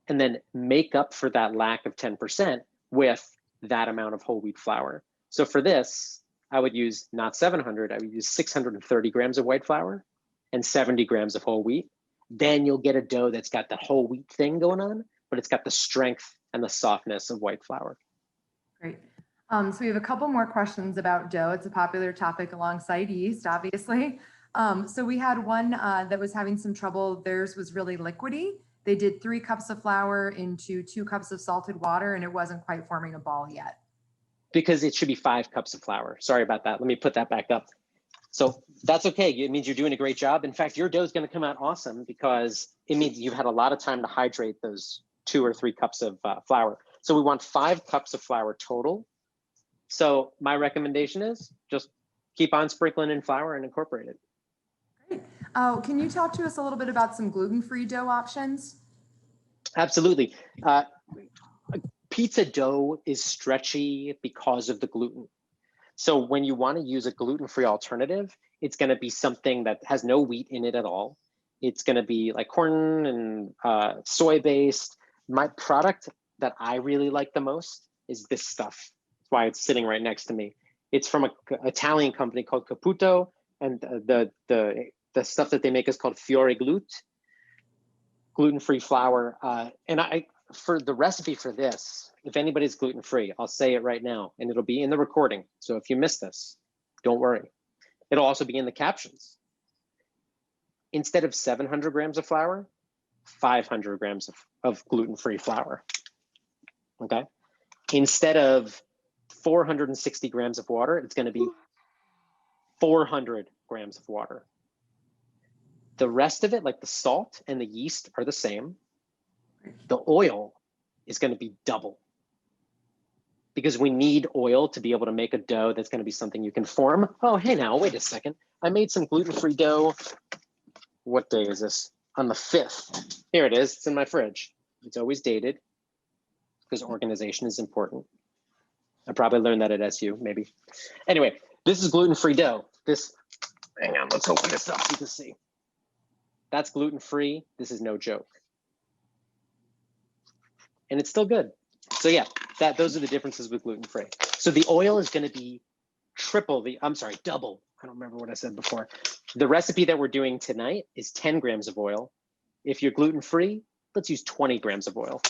and then make up for that lack of 10% with that amount of whole wheat flour. So for this, I would use not 700, I would use 630 grams of white flour and 70 grams of whole wheat. Then you'll get a dough that's got that whole wheat thing going on, but it's got the strength and the softness of white flour. Great. So we have a couple more questions about dough. It's a popular topic alongside yeast, obviously. So we had one that was having some trouble. Theirs was really liquidy. They did 3 cups of flour into 2 cups of salted water, and it wasn't quite forming a ball yet. Because it should be 5 cups of flour. Sorry about that. Let me put that back up. So that's okay. It means you're doing a great job. In fact, your dough is going to come out awesome because it means you've had a lot of time to hydrate those 2 or 3 cups of flour. So we want 5 cups of flour total. So my recommendation is just keep on sprinkling in flour and incorporate it. Great. Can you talk to us a little bit about some gluten-free dough options? Absolutely. Pizza dough is stretchy because of the gluten. So when you want to use a gluten-free alternative, it's going to be something that has no wheat in it at all. It's going to be like corn and soy-based. My product that I really like the most is this stuff. That's why it's sitting right next to me. It's from an Italian company called Caputo, and the stuff that they make is called Fiore Glute, gluten-free flour. And for the recipe for this, if anybody's gluten-free, I'll say it right now, and it'll be in the recording. So if you miss this, don't worry. It'll also be in the captions. Instead of 700 grams of flour, 500 grams of gluten-free flour, okay? Instead of 460 grams of water, it's gonna be 400 grams of water. The rest of it, like the salt and the yeast, are the same. The oil is going to be double because we need oil to be able to make a dough that's going to be something you can form. Oh, hey now, wait a second. I made some gluten-free dough. What day is this? On the 5th. Here it is. It's in my fridge. It's always dated because organization is important. I probably learned that at SU, maybe. Anyway, this is gluten-free dough. Hang on, let's open this up so you can see. That's gluten-free. This is no joke. And it's still good. So yeah, those are the differences with gluten-free. So the oil is going to be double. I don't remember what I said before. The recipe that we're doing tonight is 10 grams of oil. If you're gluten-free, let's use 20 grams of oil.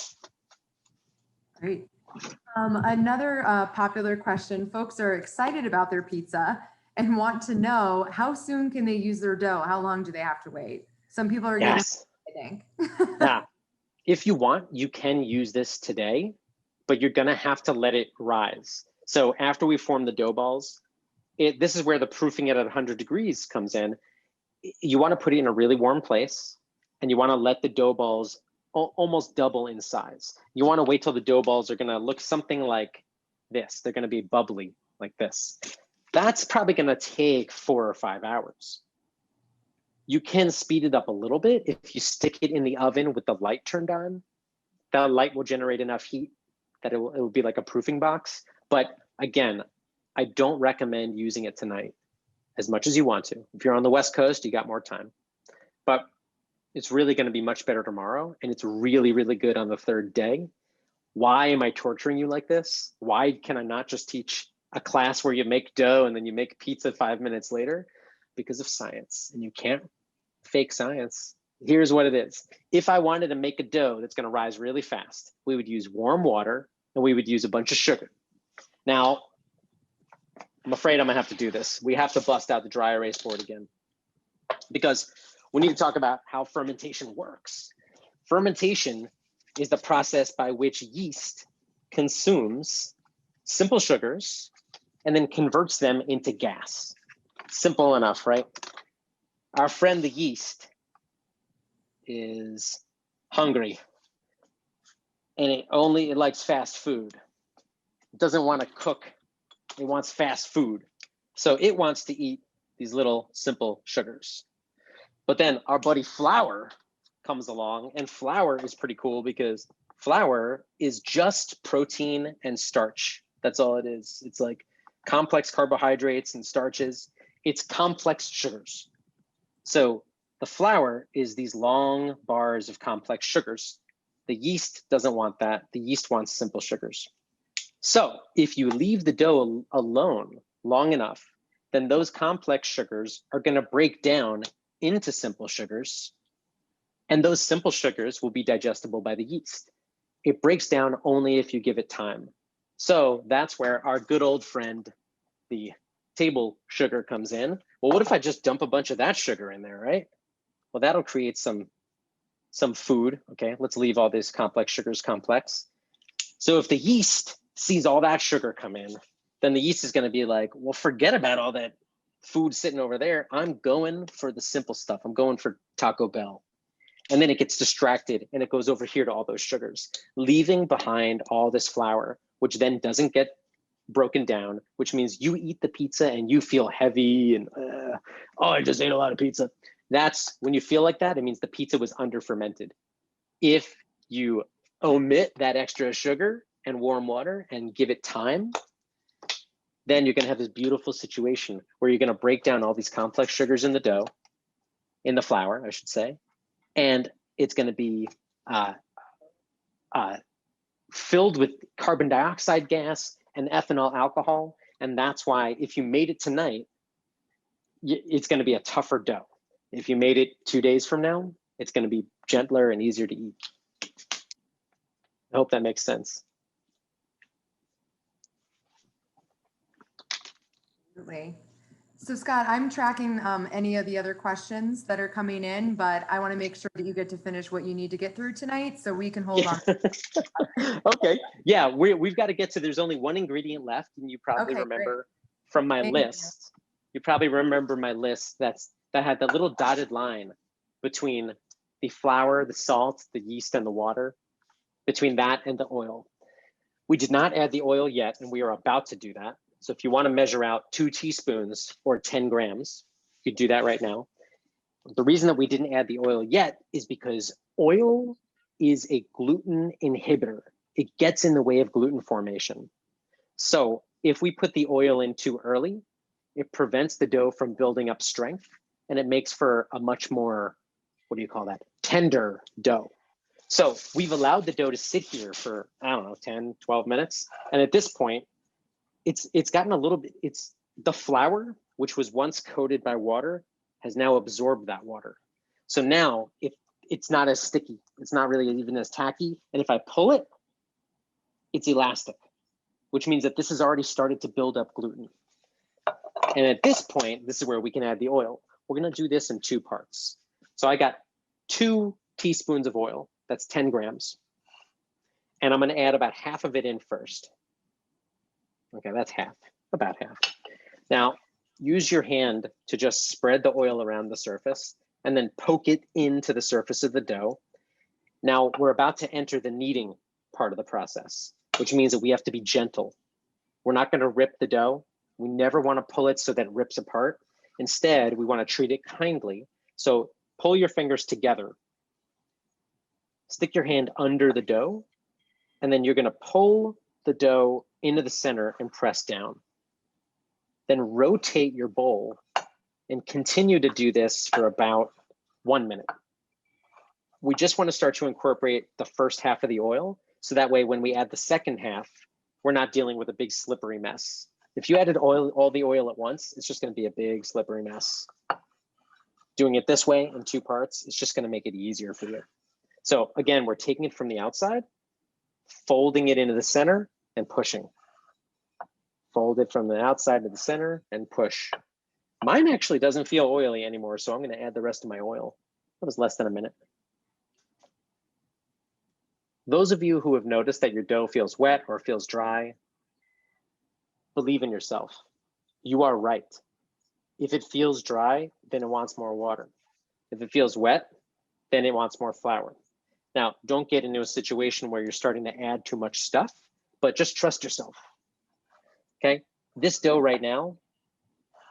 Great. Another popular question, folks are excited about their pizza and want to know how soon can they use their dough? How long do they have to wait? Some people are getting, I think. Yeah. If you want, you can use this today, but you're gonna have to let it rise. So after we form the dough balls, this is where the proofing it at 100 degrees comes in. You wanna put it in a really warm place, and you wanna let the dough balls almost double in size. You wanna wait till the dough balls are gonna look something like this. They're gonna be bubbly like this. That's probably gonna take 4 or 5 hours. You can speed it up a little bit if you stick it in the oven with the light turned on. That light will generate enough heat that it will be like a proofing box. But again, I don't recommend using it tonight as much as you want to. If you're on the West Coast, you got more time. But it's really going to be much better tomorrow, and it's really, really good on the 3rd day. Why am I torturing you like this? Why can I not just teach a class where you make dough and then you make pizza 5 minutes later? Because of science, and you can't fake science. Here's what it is. If I wanted to make a dough that's going to rise really fast, we would use warm water and we would use a bunch of sugar. Now, I'm afraid I'm gonna have to do this. We have to bust out the dry erase board again because we need to talk about how fermentation works. Fermentation is the process by which yeast consumes simple sugars and then converts them into gas. Simple enough, right? Our friend the yeast is hungry and it likes fast food. It doesn't want to cook, it wants fast food. So it wants to eat these little simple sugars. But then our buddy flour comes along, and flour is pretty cool because flour is just protein and starch. That's all it is. It's like complex carbohydrates and starches. It's complex sugars. So the flour is these long bars of complex sugars. The yeast doesn't want that. The yeast wants simple sugars. So if you leave the dough alone long enough, then those complex sugars are going to break down into simple sugars, and those simple sugars will be digestible by the yeast. It breaks down only if you give it time. So that's where our good old friend, the table sugar, comes in. Well, what if I just dump a bunch of that sugar in there, right? Well, that'll create some food. Okay, let's leave all these complex sugars complex. So if the yeast sees all that sugar come in, then the yeast is going to be like, well, forget about all that food sitting over there. I'm going for the simple stuff. I'm going for Taco Bell. And then it gets distracted and it goes over here to all those sugars, leaving behind all this flour, which then doesn't get broken down, which means you eat the pizza and you feel heavy and, oh, I just ate a lot of pizza. That's when you feel like that, it means the pizza was under fermented. If you omit that extra sugar and warm water and give it time, then you're going to have this beautiful situation where you're going to break down all these complex sugars in the dough, in the flour, I should say, and it's going to be filled with carbon dioxide gas and ethanol alcohol. And that's why if you made it tonight, it's going to be a tougher dough. If you made it 2 days from now, it's going to be gentler and easier to eat. I hope that makes sense. Absolutely. So Scott, I'm tracking any of the other questions that are coming in, but I want to make sure that you get to finish what you need to get through tonight so we can hold on. Okay. Yeah, we've got to get to, there's only one ingredient left, and you probably Okay, remember from my list. You probably remember my list that had the little dotted line between the flour, the salt, the yeast, and the water, between that and the oil. We did not add the oil yet, and we are about to do that. So if you want to measure out 2 teaspoons or 10 grams, you could do that right now. The reason that we didn't add the oil yet is because oil is a gluten inhibitor. It gets in the way of gluten formation. So if we put the oil in too early, it prevents the dough from building up strength, and it makes for a much more, what do you call that, tender dough. So we've allowed the dough to sit here for, I don't know, 10, 12 minutes. And at this point, it's gotten a little bit, it's the flour, which was once coated by water, has now absorbed that water. So now it's not as sticky. It's not really even as tacky. And if I pull it, it's elastic, which means that this has already started to build up gluten. And at this point, this is where we can add the oil. We're going to do this in 2 parts. So I got 2 teaspoons of oil. That's 10 grams. And I'm going to add about half of it in first. Okay, that's half, about half. Now, use your hand to just spread the oil around the surface and then poke it into the surface of the dough. Now, we're about to enter the kneading part of the process, which means that we have to be gentle. We're not going to rip the dough. We never want to pull it so that it rips apart. Instead, we want to treat it kindly. So pull your fingers together. Stick your hand under the dough, and then you're going to pull the dough into the center and press down. Then rotate your bowl and continue to do this for about 1 minute. We just want to start to incorporate the first half of the oil, so that way when we add the second half, we're not dealing with a big slippery mess. If you added all the oil at once, it's just going to be a big slippery mess. Doing it this way in 2 parts, it's just going to make it easier for you. So again, we're taking it from the outside, folding it into the center, and pushing. Fold it from the outside to the center and push. Mine actually doesn't feel oily anymore, so I'm going to add the rest of my oil. That was less than a minute. Those of you who have noticed that your dough feels wet or feels dry, believe in yourself. You are right. If it feels dry, then it wants more water. If it feels wet, then it wants more flour. Now, don't get into a situation where you're starting to add too much stuff, but just trust yourself. Okay, this dough right now,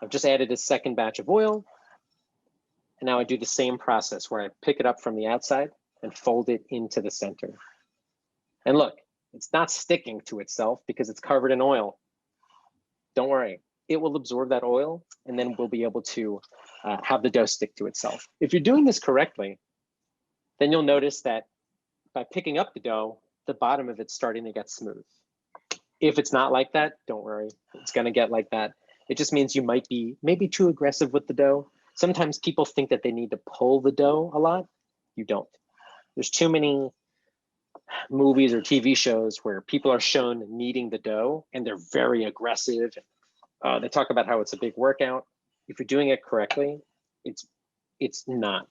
I've just added a second batch of oil. And now I do the same process where I pick it up from the outside and fold it into the center. And look, it's not sticking to itself because it's covered in oil. Don't worry, it will absorb that oil, and then we'll be able to have the dough stick to itself. If you're doing this correctly, then you'll notice that by picking up the dough, the bottom of it's starting to get smooth. If it's not like that, don't worry, it's gonna get like that. It just means you might be maybe too aggressive with the dough. Sometimes people think that they need to pull the dough a lot. You don't. There's too many movies or TV shows where people are shown kneading the dough and they're very aggressive. They talk about how it's a big workout. If you're doing it correctly, it's not.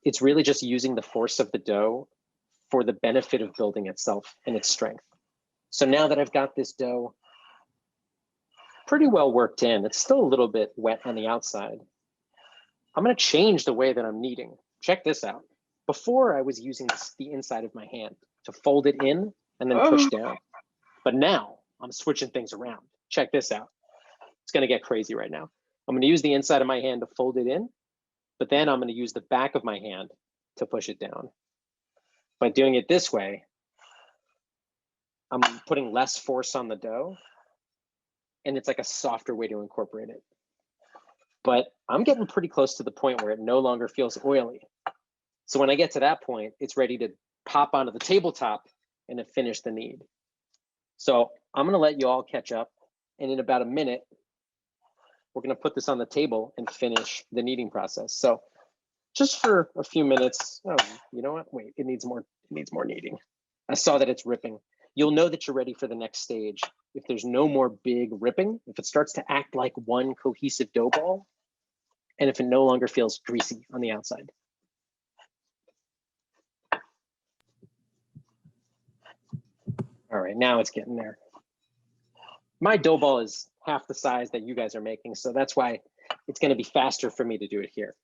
It's really just using the force of the dough for the benefit of building itself and its strength. So now that I've got this dough pretty well worked in, it's still a little bit wet on the outside. I'm going to change the way that I'm kneading. Check this out. Before I was using the inside of my hand to fold it in and then push down. But now I'm switching things around. Check this out. It's going to get crazy right now. I'm going to use the inside of my hand to fold it in, but then I'm going to use the back of my hand to push it down. By doing it this way, I'm putting less force on the dough, and it's like a softer way to incorporate it. But I'm getting pretty close to the point where it no longer feels oily. So when I get to that point, it's ready to pop onto the tabletop and to finish the knead. So I'm going to let you all catch up, and in about a minute, we're going to put this on the table and finish the kneading process. So just for a few minutes, oh, you know what? Wait, it needs more kneading. I saw that it's ripping. You'll know that you're ready for the next stage if there's no more big ripping, if it starts to act like one cohesive dough ball, and if it no longer feels greasy on the outside. All right, now it's getting there. My dough ball is half the size that you guys are making, so that's why it's going to be faster for me to do it here.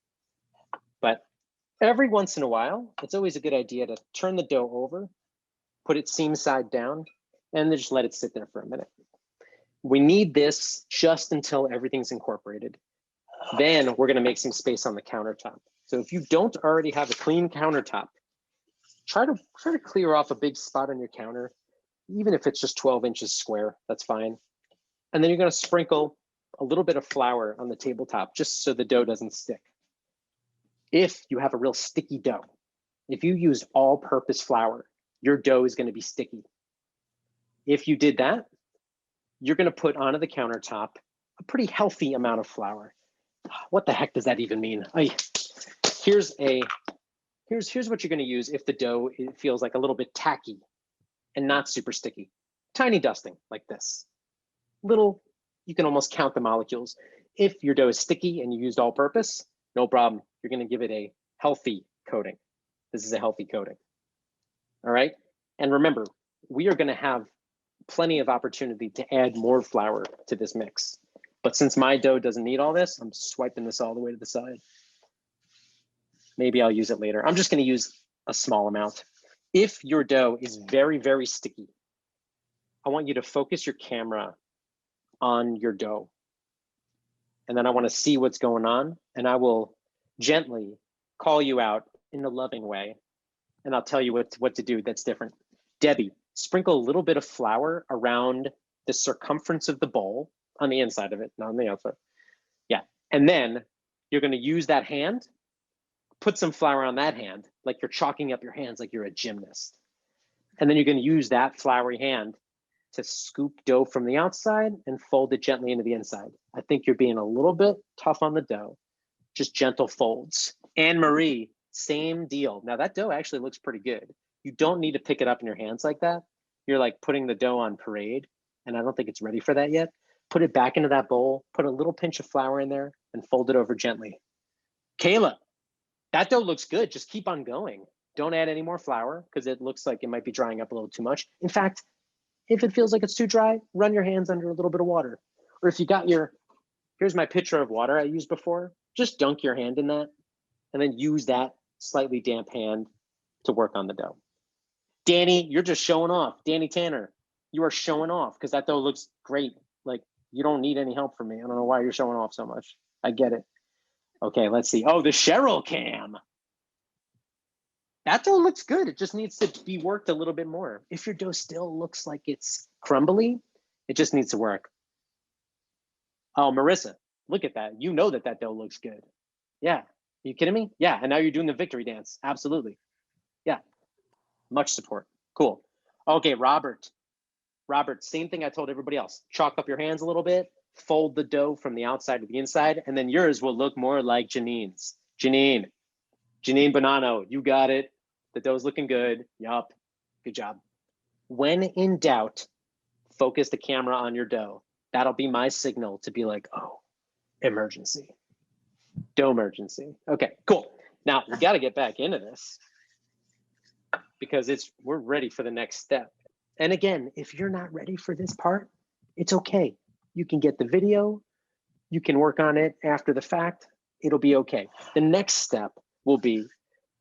But every once in a while, it's always a good idea to turn the dough over, put it seam side down, and then just let it sit there for a minute. We need this just until everything's incorporated. Then we're going to make some space on the countertop. So if you don't already have a clean countertop, try to clear off a big spot on your counter, even if it's just 12 inches square, that's fine. And then you're going to sprinkle a little bit of flour on the tabletop just so the dough doesn't stick. If you have a real sticky dough, if you use all-purpose flour, your dough is going to be sticky. If you did that, you're going to put onto the countertop a pretty healthy amount of flour. What the heck does that even mean? Here's what you're going to use if the dough feels like a little bit tacky and not super sticky. Tiny dusting like this. Little, you can almost count the molecules. If your dough is sticky and you used all purpose, no problem. You're going to give it a healthy coating. This is a healthy coating. All right. And remember, we are going to have plenty of opportunity to add more flour to this mix. But since my dough doesn't need all this, I'm swiping this all the way to the side. Maybe I'll use it later. I'm just going to use a small amount. If your dough is very, very sticky, I want you to focus your camera on your dough. And then I want to see what's going on. And I will gently call you out in a loving way. And I'll tell you what to do that's different. Debbie, sprinkle a little bit of flour around the circumference of the bowl on the inside of it, not on the outside. Yeah. And then you're going to use that hand, put some flour on that hand, like you're chalking up your hands like you're a gymnast. And then you're going to use that floury hand to scoop dough from the outside and fold it gently into the inside. I think you're being a little bit tough on the dough. Just gentle folds. Anne Marie, same deal. Now that dough actually looks pretty good. You don't need to pick it up in your hands like that. You're like putting the dough on parade, and I don't think it's ready for that yet. Put it back into that bowl, put a little pinch of flour in there, and fold it over gently. Kayla, that dough looks good. Just keep on going. Don't add any more flour because it looks like it might be drying up a little too much. In fact, if it feels like it's too dry, run your hands under a little bit of water. Or if you got here's my pitcher of water I used before, just dunk your hand in that and then use that slightly damp hand to work on the dough. Danny, you're just showing off. Danny Tanner, you are showing off because that dough looks great. Like you don't need any help from me. I don't know why you're showing off so much. I get it. Okay, let's see. Oh, the Cheryl cam. That dough looks good. It just needs to be worked a little bit more. If your dough still looks like it's crumbly, it just needs to work. Oh, Marissa, look at that. You know that dough looks good. Yeah. Are you kidding me? Yeah. And now you're doing the victory dance. Absolutely. Yeah. Much support. Cool. Okay, Robert. Robert, same thing I told everybody else. Chalk up your hands a little bit, fold the dough from the outside to the inside, and then yours will look more like Janine's. Janine Bonanno, you got it. The dough's looking good. Yup, good job. When in doubt, focus the camera on your dough. That'll be my signal to be like, oh, emergency, dough emergency. Okay, cool. Now we got to get back into this because we're ready for the next step. And again, if you're not ready for this part, it's okay. You can get the video, you can work on it after the fact, it'll be okay. The next step will be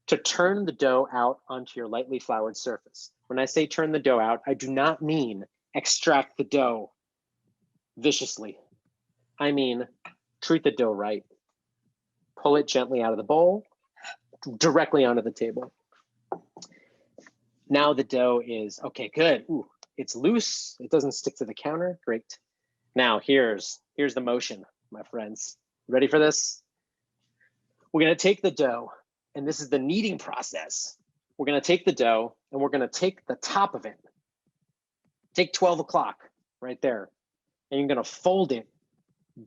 to turn the dough out onto your lightly floured surface. When I say turn the dough out, I do not mean extract the dough viciously. I mean, treat the dough right. Pull it gently out of the bowl, directly onto the table. Now the dough is, okay, good. Ooh, it's loose. It doesn't stick to the counter. Great. Now here's the motion, my friends. Ready for this? We're gonna take the dough, and this is the kneading process. We're gonna take the dough and we're gonna take the top of it. Take 12 o'clock right there. And you're gonna fold it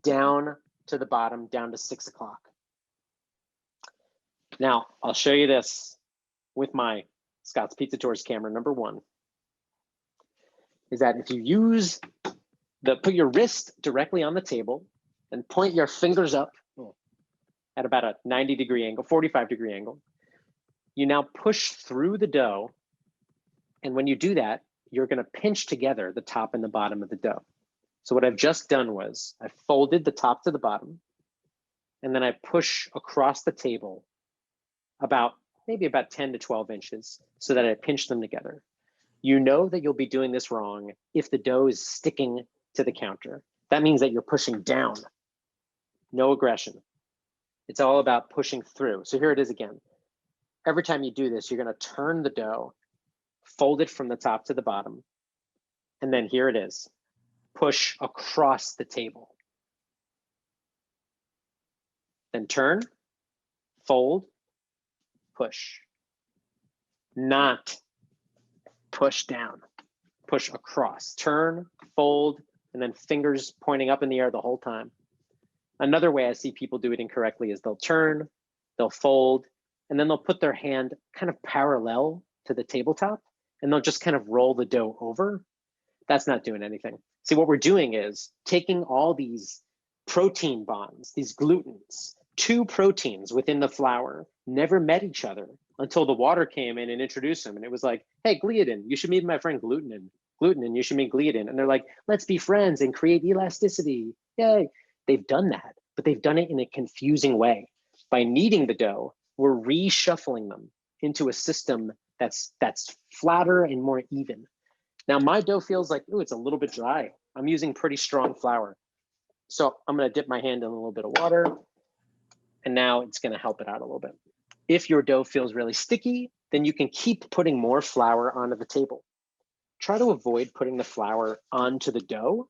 down to the bottom, down to 6 o'clock. Now, I'll show you this with my Scott's Pizza Tours camera number 1, is that if you use put your wrist directly on the table and point your fingers up at about a 90-degree angle, 45-degree angle, you now push through the dough. And when you do that, you're gonna pinch together the top and the bottom of the dough. So what I've just done was I folded the top to the bottom, and then I push across the table maybe about 10 to 12 inches so that I pinch them together. You know that you'll be doing this wrong if the dough is sticking to the counter. That means that you're pushing down, no aggression. It's all about pushing through. So here it is again. Every time you do this, you're gonna turn the dough, fold it from the top to the bottom, and then here it is. Push across the table. Then turn, fold, push. Not push down, push across. Turn, fold, and then fingers pointing up in the air the whole time. Another way I see people do it incorrectly is they'll turn, they'll fold, and then they'll put their hand kind of parallel to the tabletop, and they'll just kind of roll the dough over. That's not doing anything. See, what we're doing is taking all these protein bonds, these glutens, 2 proteins within the flour never met each other until the water came in and introduced them. And it was like, hey, gliadin, you should meet my friend gluten, and you should meet gliadin. And they're like, let's be friends and create elasticity. Yay. They've done that, but they've done it in a confusing way. By kneading the dough, we're reshuffling them into a system that's flatter and more even. Now my dough feels like, ooh, it's a little bit dry. I'm using pretty strong flour. So I'm gonna dip my hand in a little bit of water, and now it's gonna help it out a little bit. If your dough feels really sticky, then you can keep putting more flour onto the table. Try to avoid putting the flour onto the dough,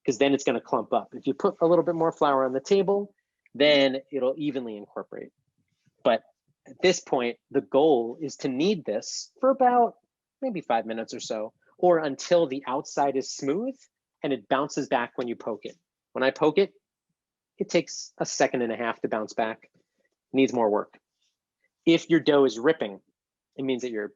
because then it's gonna clump up. If you put a little bit more flour on the table, then it'll evenly incorporate. But at this point, the goal is to knead this for about maybe 5 minutes or so, or until the outside is smooth and it bounces back when you poke it. When I poke it, it takes a 1.5 seconds to bounce back. Needs more work. If your dough is ripping, it means that you're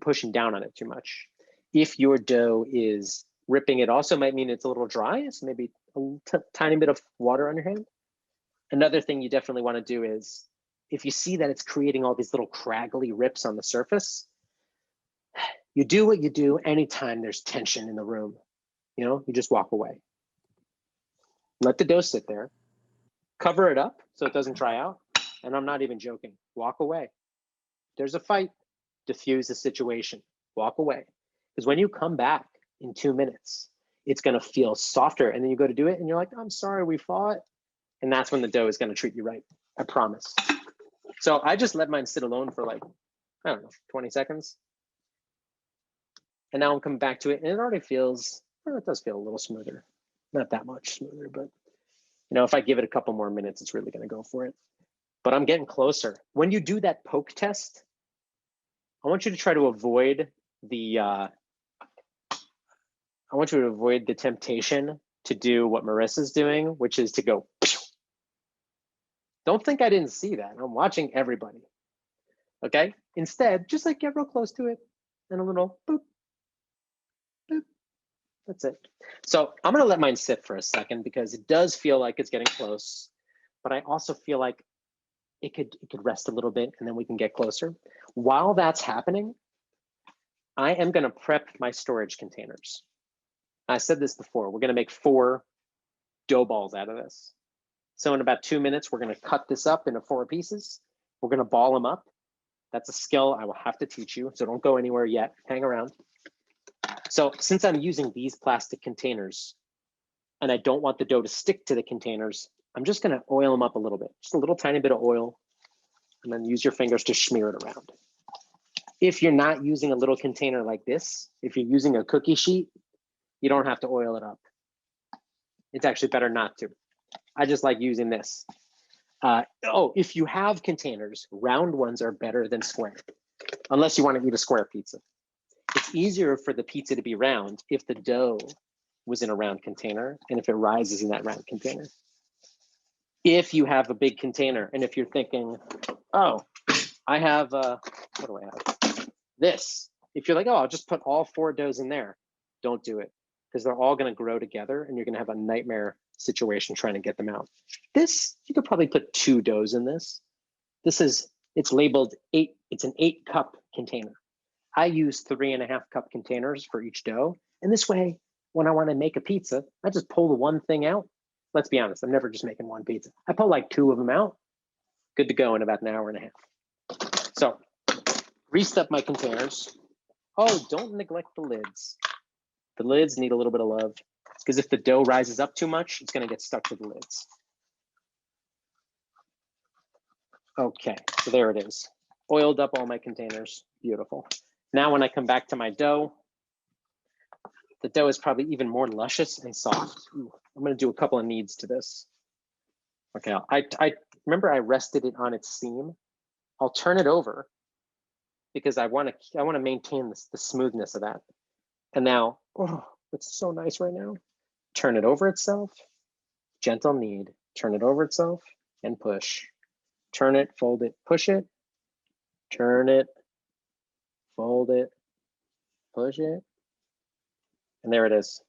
pushing down on it too much. If your dough is ripping, it also might mean it's a little dry, so maybe a tiny bit of water on your hand. Another thing you definitely want to do is, if you see that it's creating all these little craggly rips on the surface, you do what you do anytime there's tension in the room. You just walk away. Let the dough sit there, cover it up so it doesn't dry out. And I'm not even joking, walk away. There's a fight, diffuse the situation, walk away. Because when you come back in 2 minutes, it's gonna feel softer. And then you go to do it and you're like, I'm sorry, we fought. And that's when the dough is gonna treat you right, I promise. So I just let mine sit alone for like, I don't know, 20 seconds. And now I'm coming back to it and it already feels, well, it does feel a little smoother. Not that much smoother, but if I give it a couple more minutes, it's really gonna go for it. But I'm getting closer. When you do that poke test, I want you to try to avoid the temptation to do what Marissa's doing, which is to go. Don't think I didn't see that. I'm watching everybody. Okay, instead, just like get real close to it and a little boop, boop. That's it. So I'm gonna let mine sit for a second because it does feel like it's getting close, but I also feel like it could rest a little bit and then we can get closer. While that's happening, I am gonna prep my storage containers. I said this before, we're gonna make 4 dough balls out of this. So in about 2 minutes, we're gonna cut this up into 4 pieces. We're gonna ball them up. That's a skill I will have to teach you, so don't go anywhere yet, hang around. So since I'm using these plastic containers and I don't want the dough to stick to the containers, I'm just gonna oil them up a little bit, just a little tiny bit of oil, and then use your fingers to smear it around. If you're not using a little container like this, if you're using a cookie sheet, you don't have to oil it up. It's actually better not to. I just like using this. If you have containers, round ones are better than square, unless you want to eat a square pizza. It's easier for the pizza to be round if the dough was in a round container and if it rises in that round container. If you have a big container and if you're thinking, oh, I have, what do I have? This. If you're like, oh, I'll just put all 4 doughs in there, don't do it because they're all going to grow together and you're going to have a nightmare situation trying to get them out. This, you could probably put 2 doughs in this. It's labeled 8, it's an 8-cup container. I use 3.5-cup containers for each dough. And this way, when I want to make a pizza, I just pull the one thing out. Let's be honest, I'm never just making one pizza. I pull like 2 of them out, good to go in about an hour and a half. So, greased up my containers. Oh, don't neglect the lids. The lids need a little bit of love because if the dough rises up too much, it's gonna get stuck to the lids. Okay, so there it is. Oiled up all my containers, beautiful. Now when I come back to my dough, the dough is probably even more luscious and soft. Ooh, I'm gonna do a couple of kneads to this. Okay, I remember I rested it on its seam. I'll turn it over because I wanna maintain the smoothness of that. And now, oh, it's so nice right now. Turn it over itself, gentle knead, turn it over itself and push. Turn it, fold it, push it, turn it, fold it, push it, and there it is.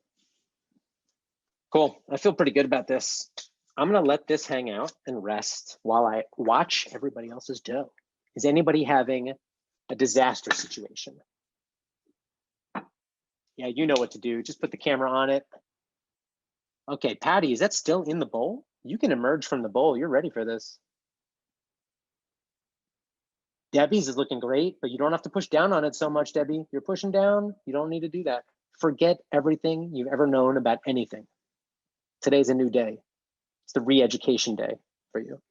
Cool, I feel pretty good about this. I'm gonna let this hang out and rest while I watch everybody else's dough. Is anybody having a disaster situation? Yeah, you know what to do. Just put the camera on it. Okay, Patty, is that still in the bowl? You can emerge from the bowl. You're ready for this. Debbie's is looking great, but you don't have to push down on it so much, Debbie. You're pushing down. You don't need to do that. Forget everything you've ever known about anything. Today's a new day. It's the re-education day for you.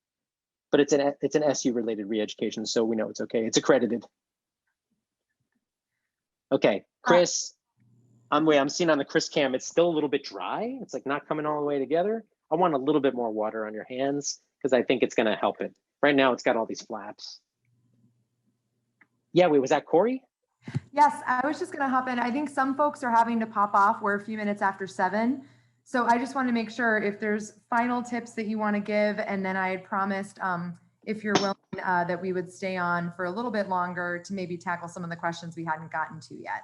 But it's an SU related re-education, so we know it's okay. It's accredited. Okay, Chris. I'm seeing on the Chris cam, it's still a little bit dry. It's like not coming all the way together. I want a little bit more water on your hands because I think it's gonna help it. Right now it's got all these flaps. Yeah, wait, was that Corey? Yes, I was just gonna hop in. I think some folks are having to pop off. We're a few minutes after 7. So I just want to make sure if there's final tips that you want to give, and then I had promised if you're willing that we would stay on for a little bit longer to maybe tackle some of the questions we hadn't gotten to yet.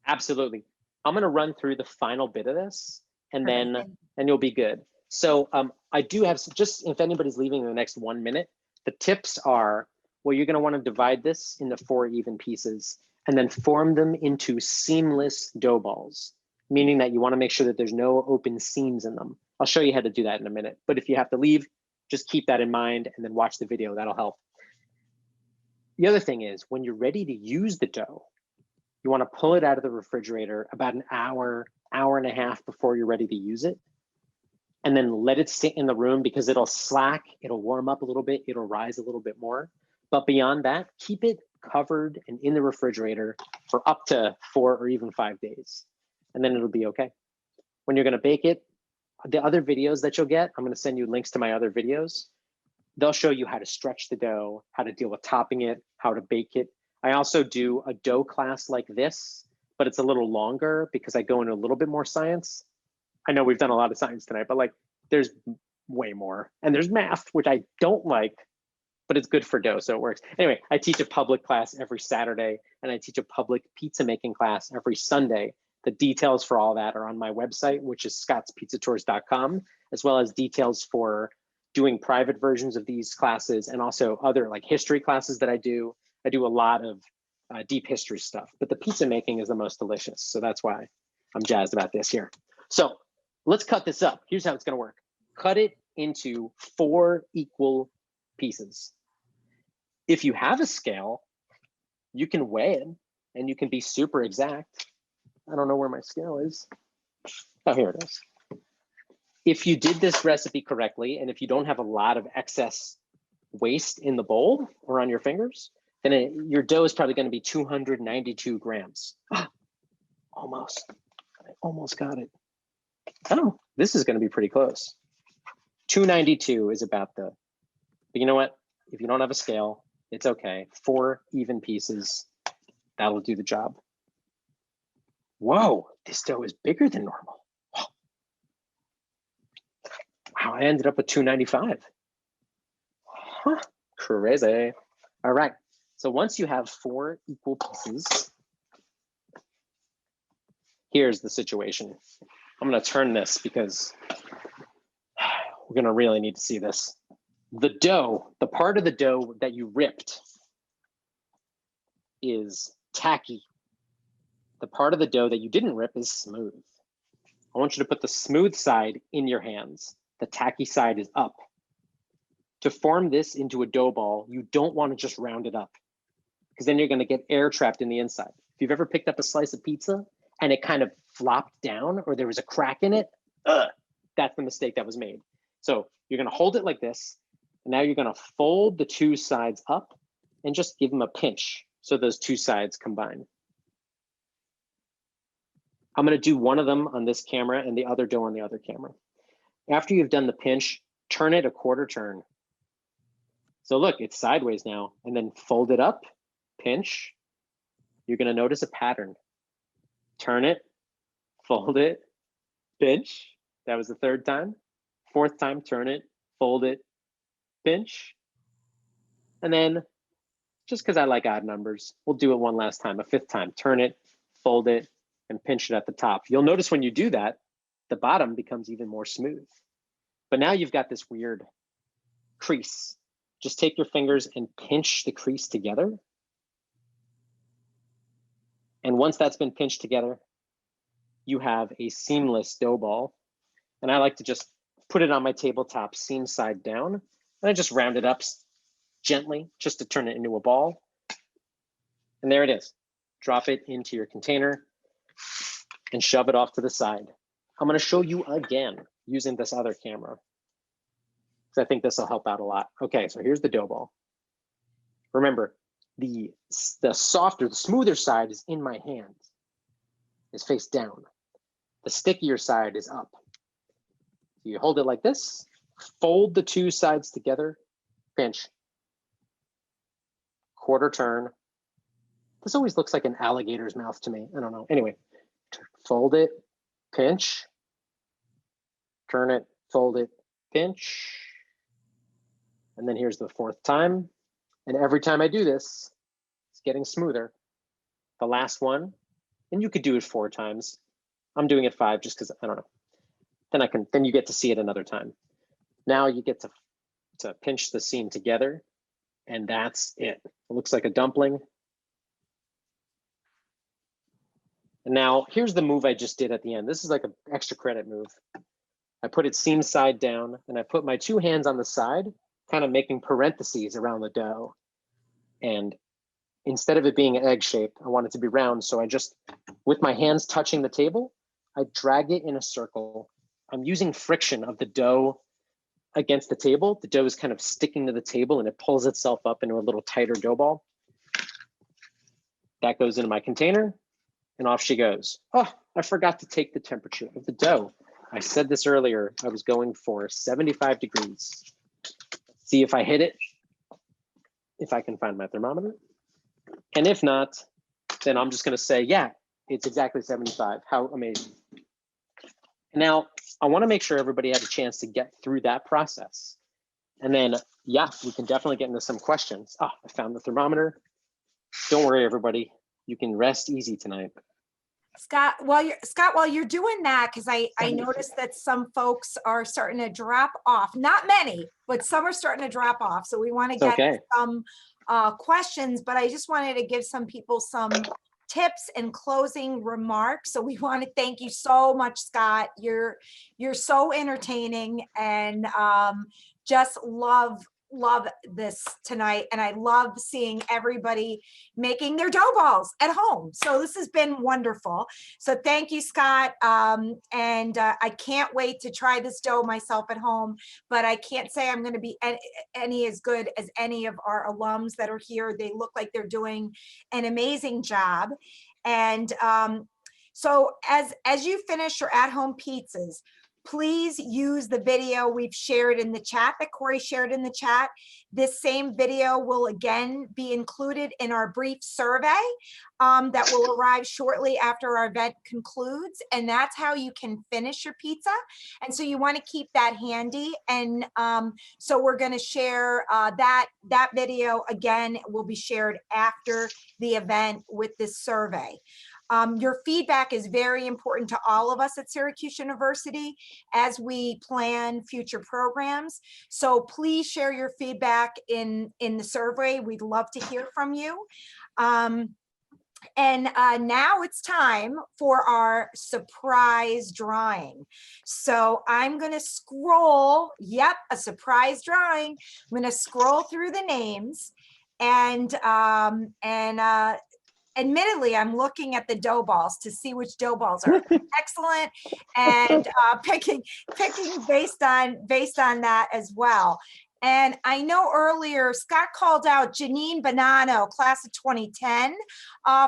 Absolutely. I'm gonna run through the final bit of this and Perfect. then you'll be good. So I do have, just if anybody's leaving in the next 1 minute, the tips are, well, you're gonna wanna divide this into 4 even pieces and then form them into seamless dough balls, meaning that you wanna make sure that there's no open seams in them. I'll show you how to do that in a minute, but if you have to leave, just keep that in mind and then watch the video, that'll help. The other thing is when you're ready to use the dough, you wanna pull it out of the refrigerator about an hour, hour and a half before you're ready to use it. And then let it sit in the room because it'll slack, it'll warm up a little bit, it'll rise a little bit more. But beyond that, keep it covered and in the refrigerator for up to 4 or even 5 days. And then it'll be okay. When you're gonna bake it, the other videos that you'll get, I'm gonna send you links to my other videos. They'll show you how to stretch the dough, how to deal with topping it, how to bake it. I also do a dough class like this, but it's a little longer because I go into a little bit more science. I know we've done a lot of science tonight, but like there's way more. And there's math, which I don't like, but it's good for dough, so it works. Anyway, I teach a public class every Saturday, and I teach a public pizza making class every Sunday. The details for all that are on my website, which is scottspizzatours.com, as well as details for doing private versions of these classes and also other like history classes that I do. I do a lot of deep history stuff, but the pizza making is the most delicious. So that's why I'm jazzed about this here. So let's cut this up. Here's how it's gonna work. Cut it into 4 equal pieces. If you have a scale, you can weigh it and you can be super exact. I don't know where my scale is. Oh, here it is. If you did this recipe correctly, and if you don't have a lot of excess waste in the bowl or on your fingers, then your dough is probably going to be 292 grams. Almost. I almost got it. Oh, this is going to be pretty close. 292 is about but you know what? If you don't have a scale, it's okay. 4 even pieces, that'll do the job. Whoa, this dough is bigger than normal. Wow, I ended up with 295. Huh, crazy. All right, so once you have 4 equal pieces, here's the situation. I'm gonna turn this because we're gonna really need to see this. The dough, the part of the dough that you ripped is tacky. The part of the dough that you didn't rip is smooth. I want you to put the smooth side in your hands. The tacky side is up. To form this into a dough ball, you don't want to just round it up because then you're going to get air trapped in the inside. If you've ever picked up a slice of pizza and it kind of flopped down or there was a crack in it, that's the mistake that was made. So you're going to hold it like this. And now you're going to fold the 2 sides up and just give them a pinch so those 2 sides combine. I'm going to do one of them on this camera and the other dough on the other camera. After you've done the pinch, turn it a quarter turn. So look, it's sideways now, and then fold it up, pinch. You're going to notice a pattern. Turn it, fold it, pinch. That was the 3rd time. 4th time, turn it, fold it, pinch. And then, just because I like odd numbers, we'll do it one last time, a 5th time. Turn it, fold it, and pinch it at the top. You'll notice when you do that, the bottom becomes even more smooth. But now you've got this weird crease. Just take your fingers and pinch the crease together. And once that's been pinched together, you have a seamless dough ball. And I like to just put it on my tabletop seam side down. And I just round it up gently just to turn it into a ball. And there it is. Drop it into your container and shove it off to the side. I'm going to show you again using this other camera because I think this will help out a lot. Okay, so here's the dough ball. Remember, the softer, the smoother side is in my hand, is face down. The stickier side is up. So you hold it like this, fold the 2 sides together, pinch, quarter turn. This always looks like an alligator's mouth to me. I don't know. Anyway, fold it, pinch, turn it, fold it, pinch. And then here's the 4th time. And every time I do this, it's getting smoother. The last one, and you could do it 4 times. I'm doing it 5 just because I don't know. Then you get to see it another time. Now you get to pinch the seam together, and that's it. It looks like a dumpling. And now here's the move I just did at the end. This is like an extra credit move. I put it seam side down and I put my 2 hands on the side, kind of making parentheses around the dough. And instead of it being an egg shape, I want it to be round. So I just, with my hands touching the table, I drag it in a circle. I'm using friction of the dough against the table. The dough is kind of sticking to the table and it pulls itself up into a little tighter dough ball. That goes into my container. And off she goes. Oh, I forgot to take the temperature of the dough. I said this earlier, I was going for 75 degrees. See if I hit it, if I can find my thermometer. And if not, then I'm just gonna say, yeah, it's exactly 75, how amazing. Now, I wanna make sure everybody had a chance to get through that process. And then, yeah, we can definitely get into some questions. Ah, I found the thermometer. Don't worry, everybody. You can rest easy tonight. Scott, while you're doing that, because I noticed that some folks are starting to drop off. Not many, but some are starting to drop off. So we want to It's get okay. some questions, but I just wanted to give some people some tips and closing remarks. So we want to thank you so much, Scott. You're so entertaining, and just love this tonight, and I love seeing everybody making their dough balls at home. So this has been wonderful. So thank you, Scott. And I can't wait to try this dough myself at home, but I can't say I'm going to be any as good as any of our alums that are here. They look like they're doing an amazing job. And so as you finish your at-home pizzas, please use the video we've shared in the chat, that Corey shared in the chat. This same video will again be included in our brief survey that will arrive shortly after our event concludes. And that's how you can finish your pizza. And so you want to keep that handy. And so we're going to share that video again will be shared after the event with this survey. Your feedback is very important to all of us at Syracuse University as we plan future programs. So please share your feedback in the survey. We'd love to hear from you. And now it's time for our surprise drawing. So I'm going to scroll. Yep, a surprise drawing. I'm going to scroll through the names, and admittedly, I'm looking at the dough balls to see which dough balls are excellent, and picking based on that as well. And I know earlier Scott called out Janine Bonanno, class of 2010,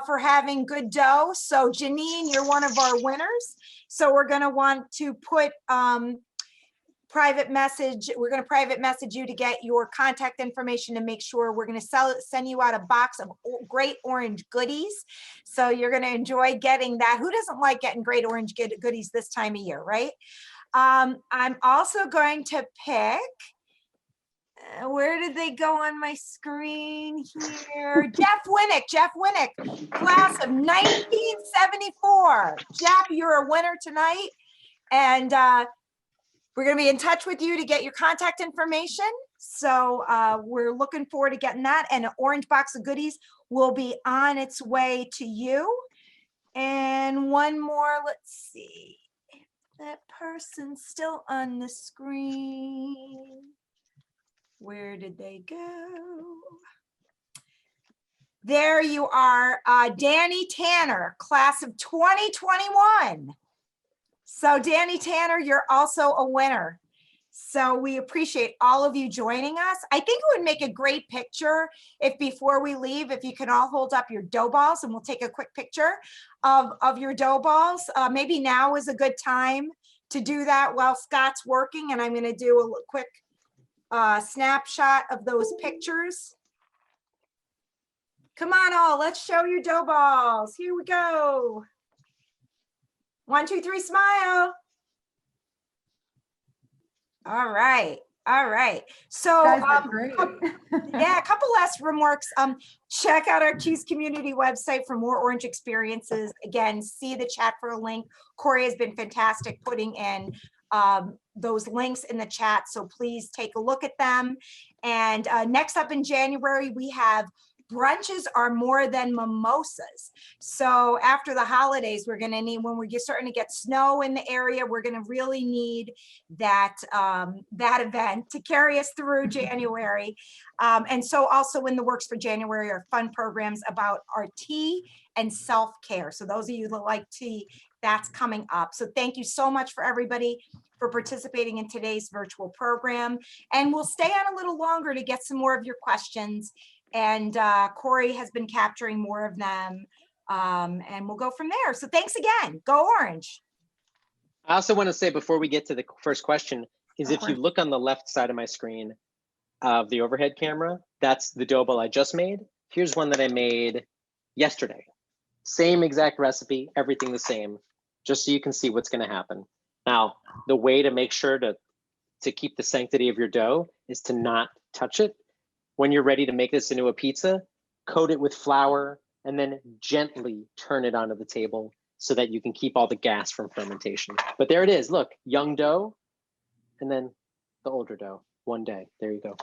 for having good dough. So Janine, you're one of our winners. So we're going to want to put private message. We're going to private message you to get your contact information to make sure we're going to send you out a box of great orange goodies. So you're going to enjoy getting that. Who doesn't like getting great orange goodies this time of year, right? I'm also going to pick, where did they go on my screen here? Jeff Winnick, class of 1974. Jeff, you're a winner tonight. And we're going to be in touch with you to get your contact information. So we're looking forward to getting that. And an orange box of goodies will be on its way to you. And one more, let's see. That person's still on the screen. Where did they go? There you are, Danny Tanner, class of 2021. So Danny Tanner, you're also a winner. So we appreciate all of you joining us. I think it would make a great picture if before we leave, if you can all hold up your dough balls, and we'll take a quick picture of your dough balls. Maybe now is a good time to do that while Scott's working, and I'm going to do a quick snapshot of those pictures. Come on all, let's show your dough balls. Here we go. 1, 2, 3, smile. All right. So yeah, a couple last remarks. Check out our Choose Community website for more orange experiences. Again, see the chat for a link. Corey has been fantastic putting in those links in the chat, so please take a look at them. And next up in January, we have brunches are more than mimosas. So after the holidays, we're going to need, when we're starting to get snow in the area, we're going to really need that that event to carry us through January. And so also in the works for January are fun programs about our tea and self-care. So those of you that like tea, that's coming up. So thank you so much for everybody for participating in today's virtual program. And we'll stay on a little longer to get some more of your questions. And Corey has been capturing more of them, and we'll go from there. So thanks again. Go Orange. I also want to say before we get to the first question is if you look on the left side of my screen of the overhead camera, that's the dough ball I just made. Here's one that I made yesterday. Same exact recipe, everything the same, just so you can see what's going to happen. Now, the way to make sure to to keep the sanctity of your dough is to not touch it. When you're ready to make this into a pizza, coat it with flour and then gently turn it onto the table so that you can keep all the gas from fermentation. But there it is, look, young dough, and then the older dough, one day, there you go.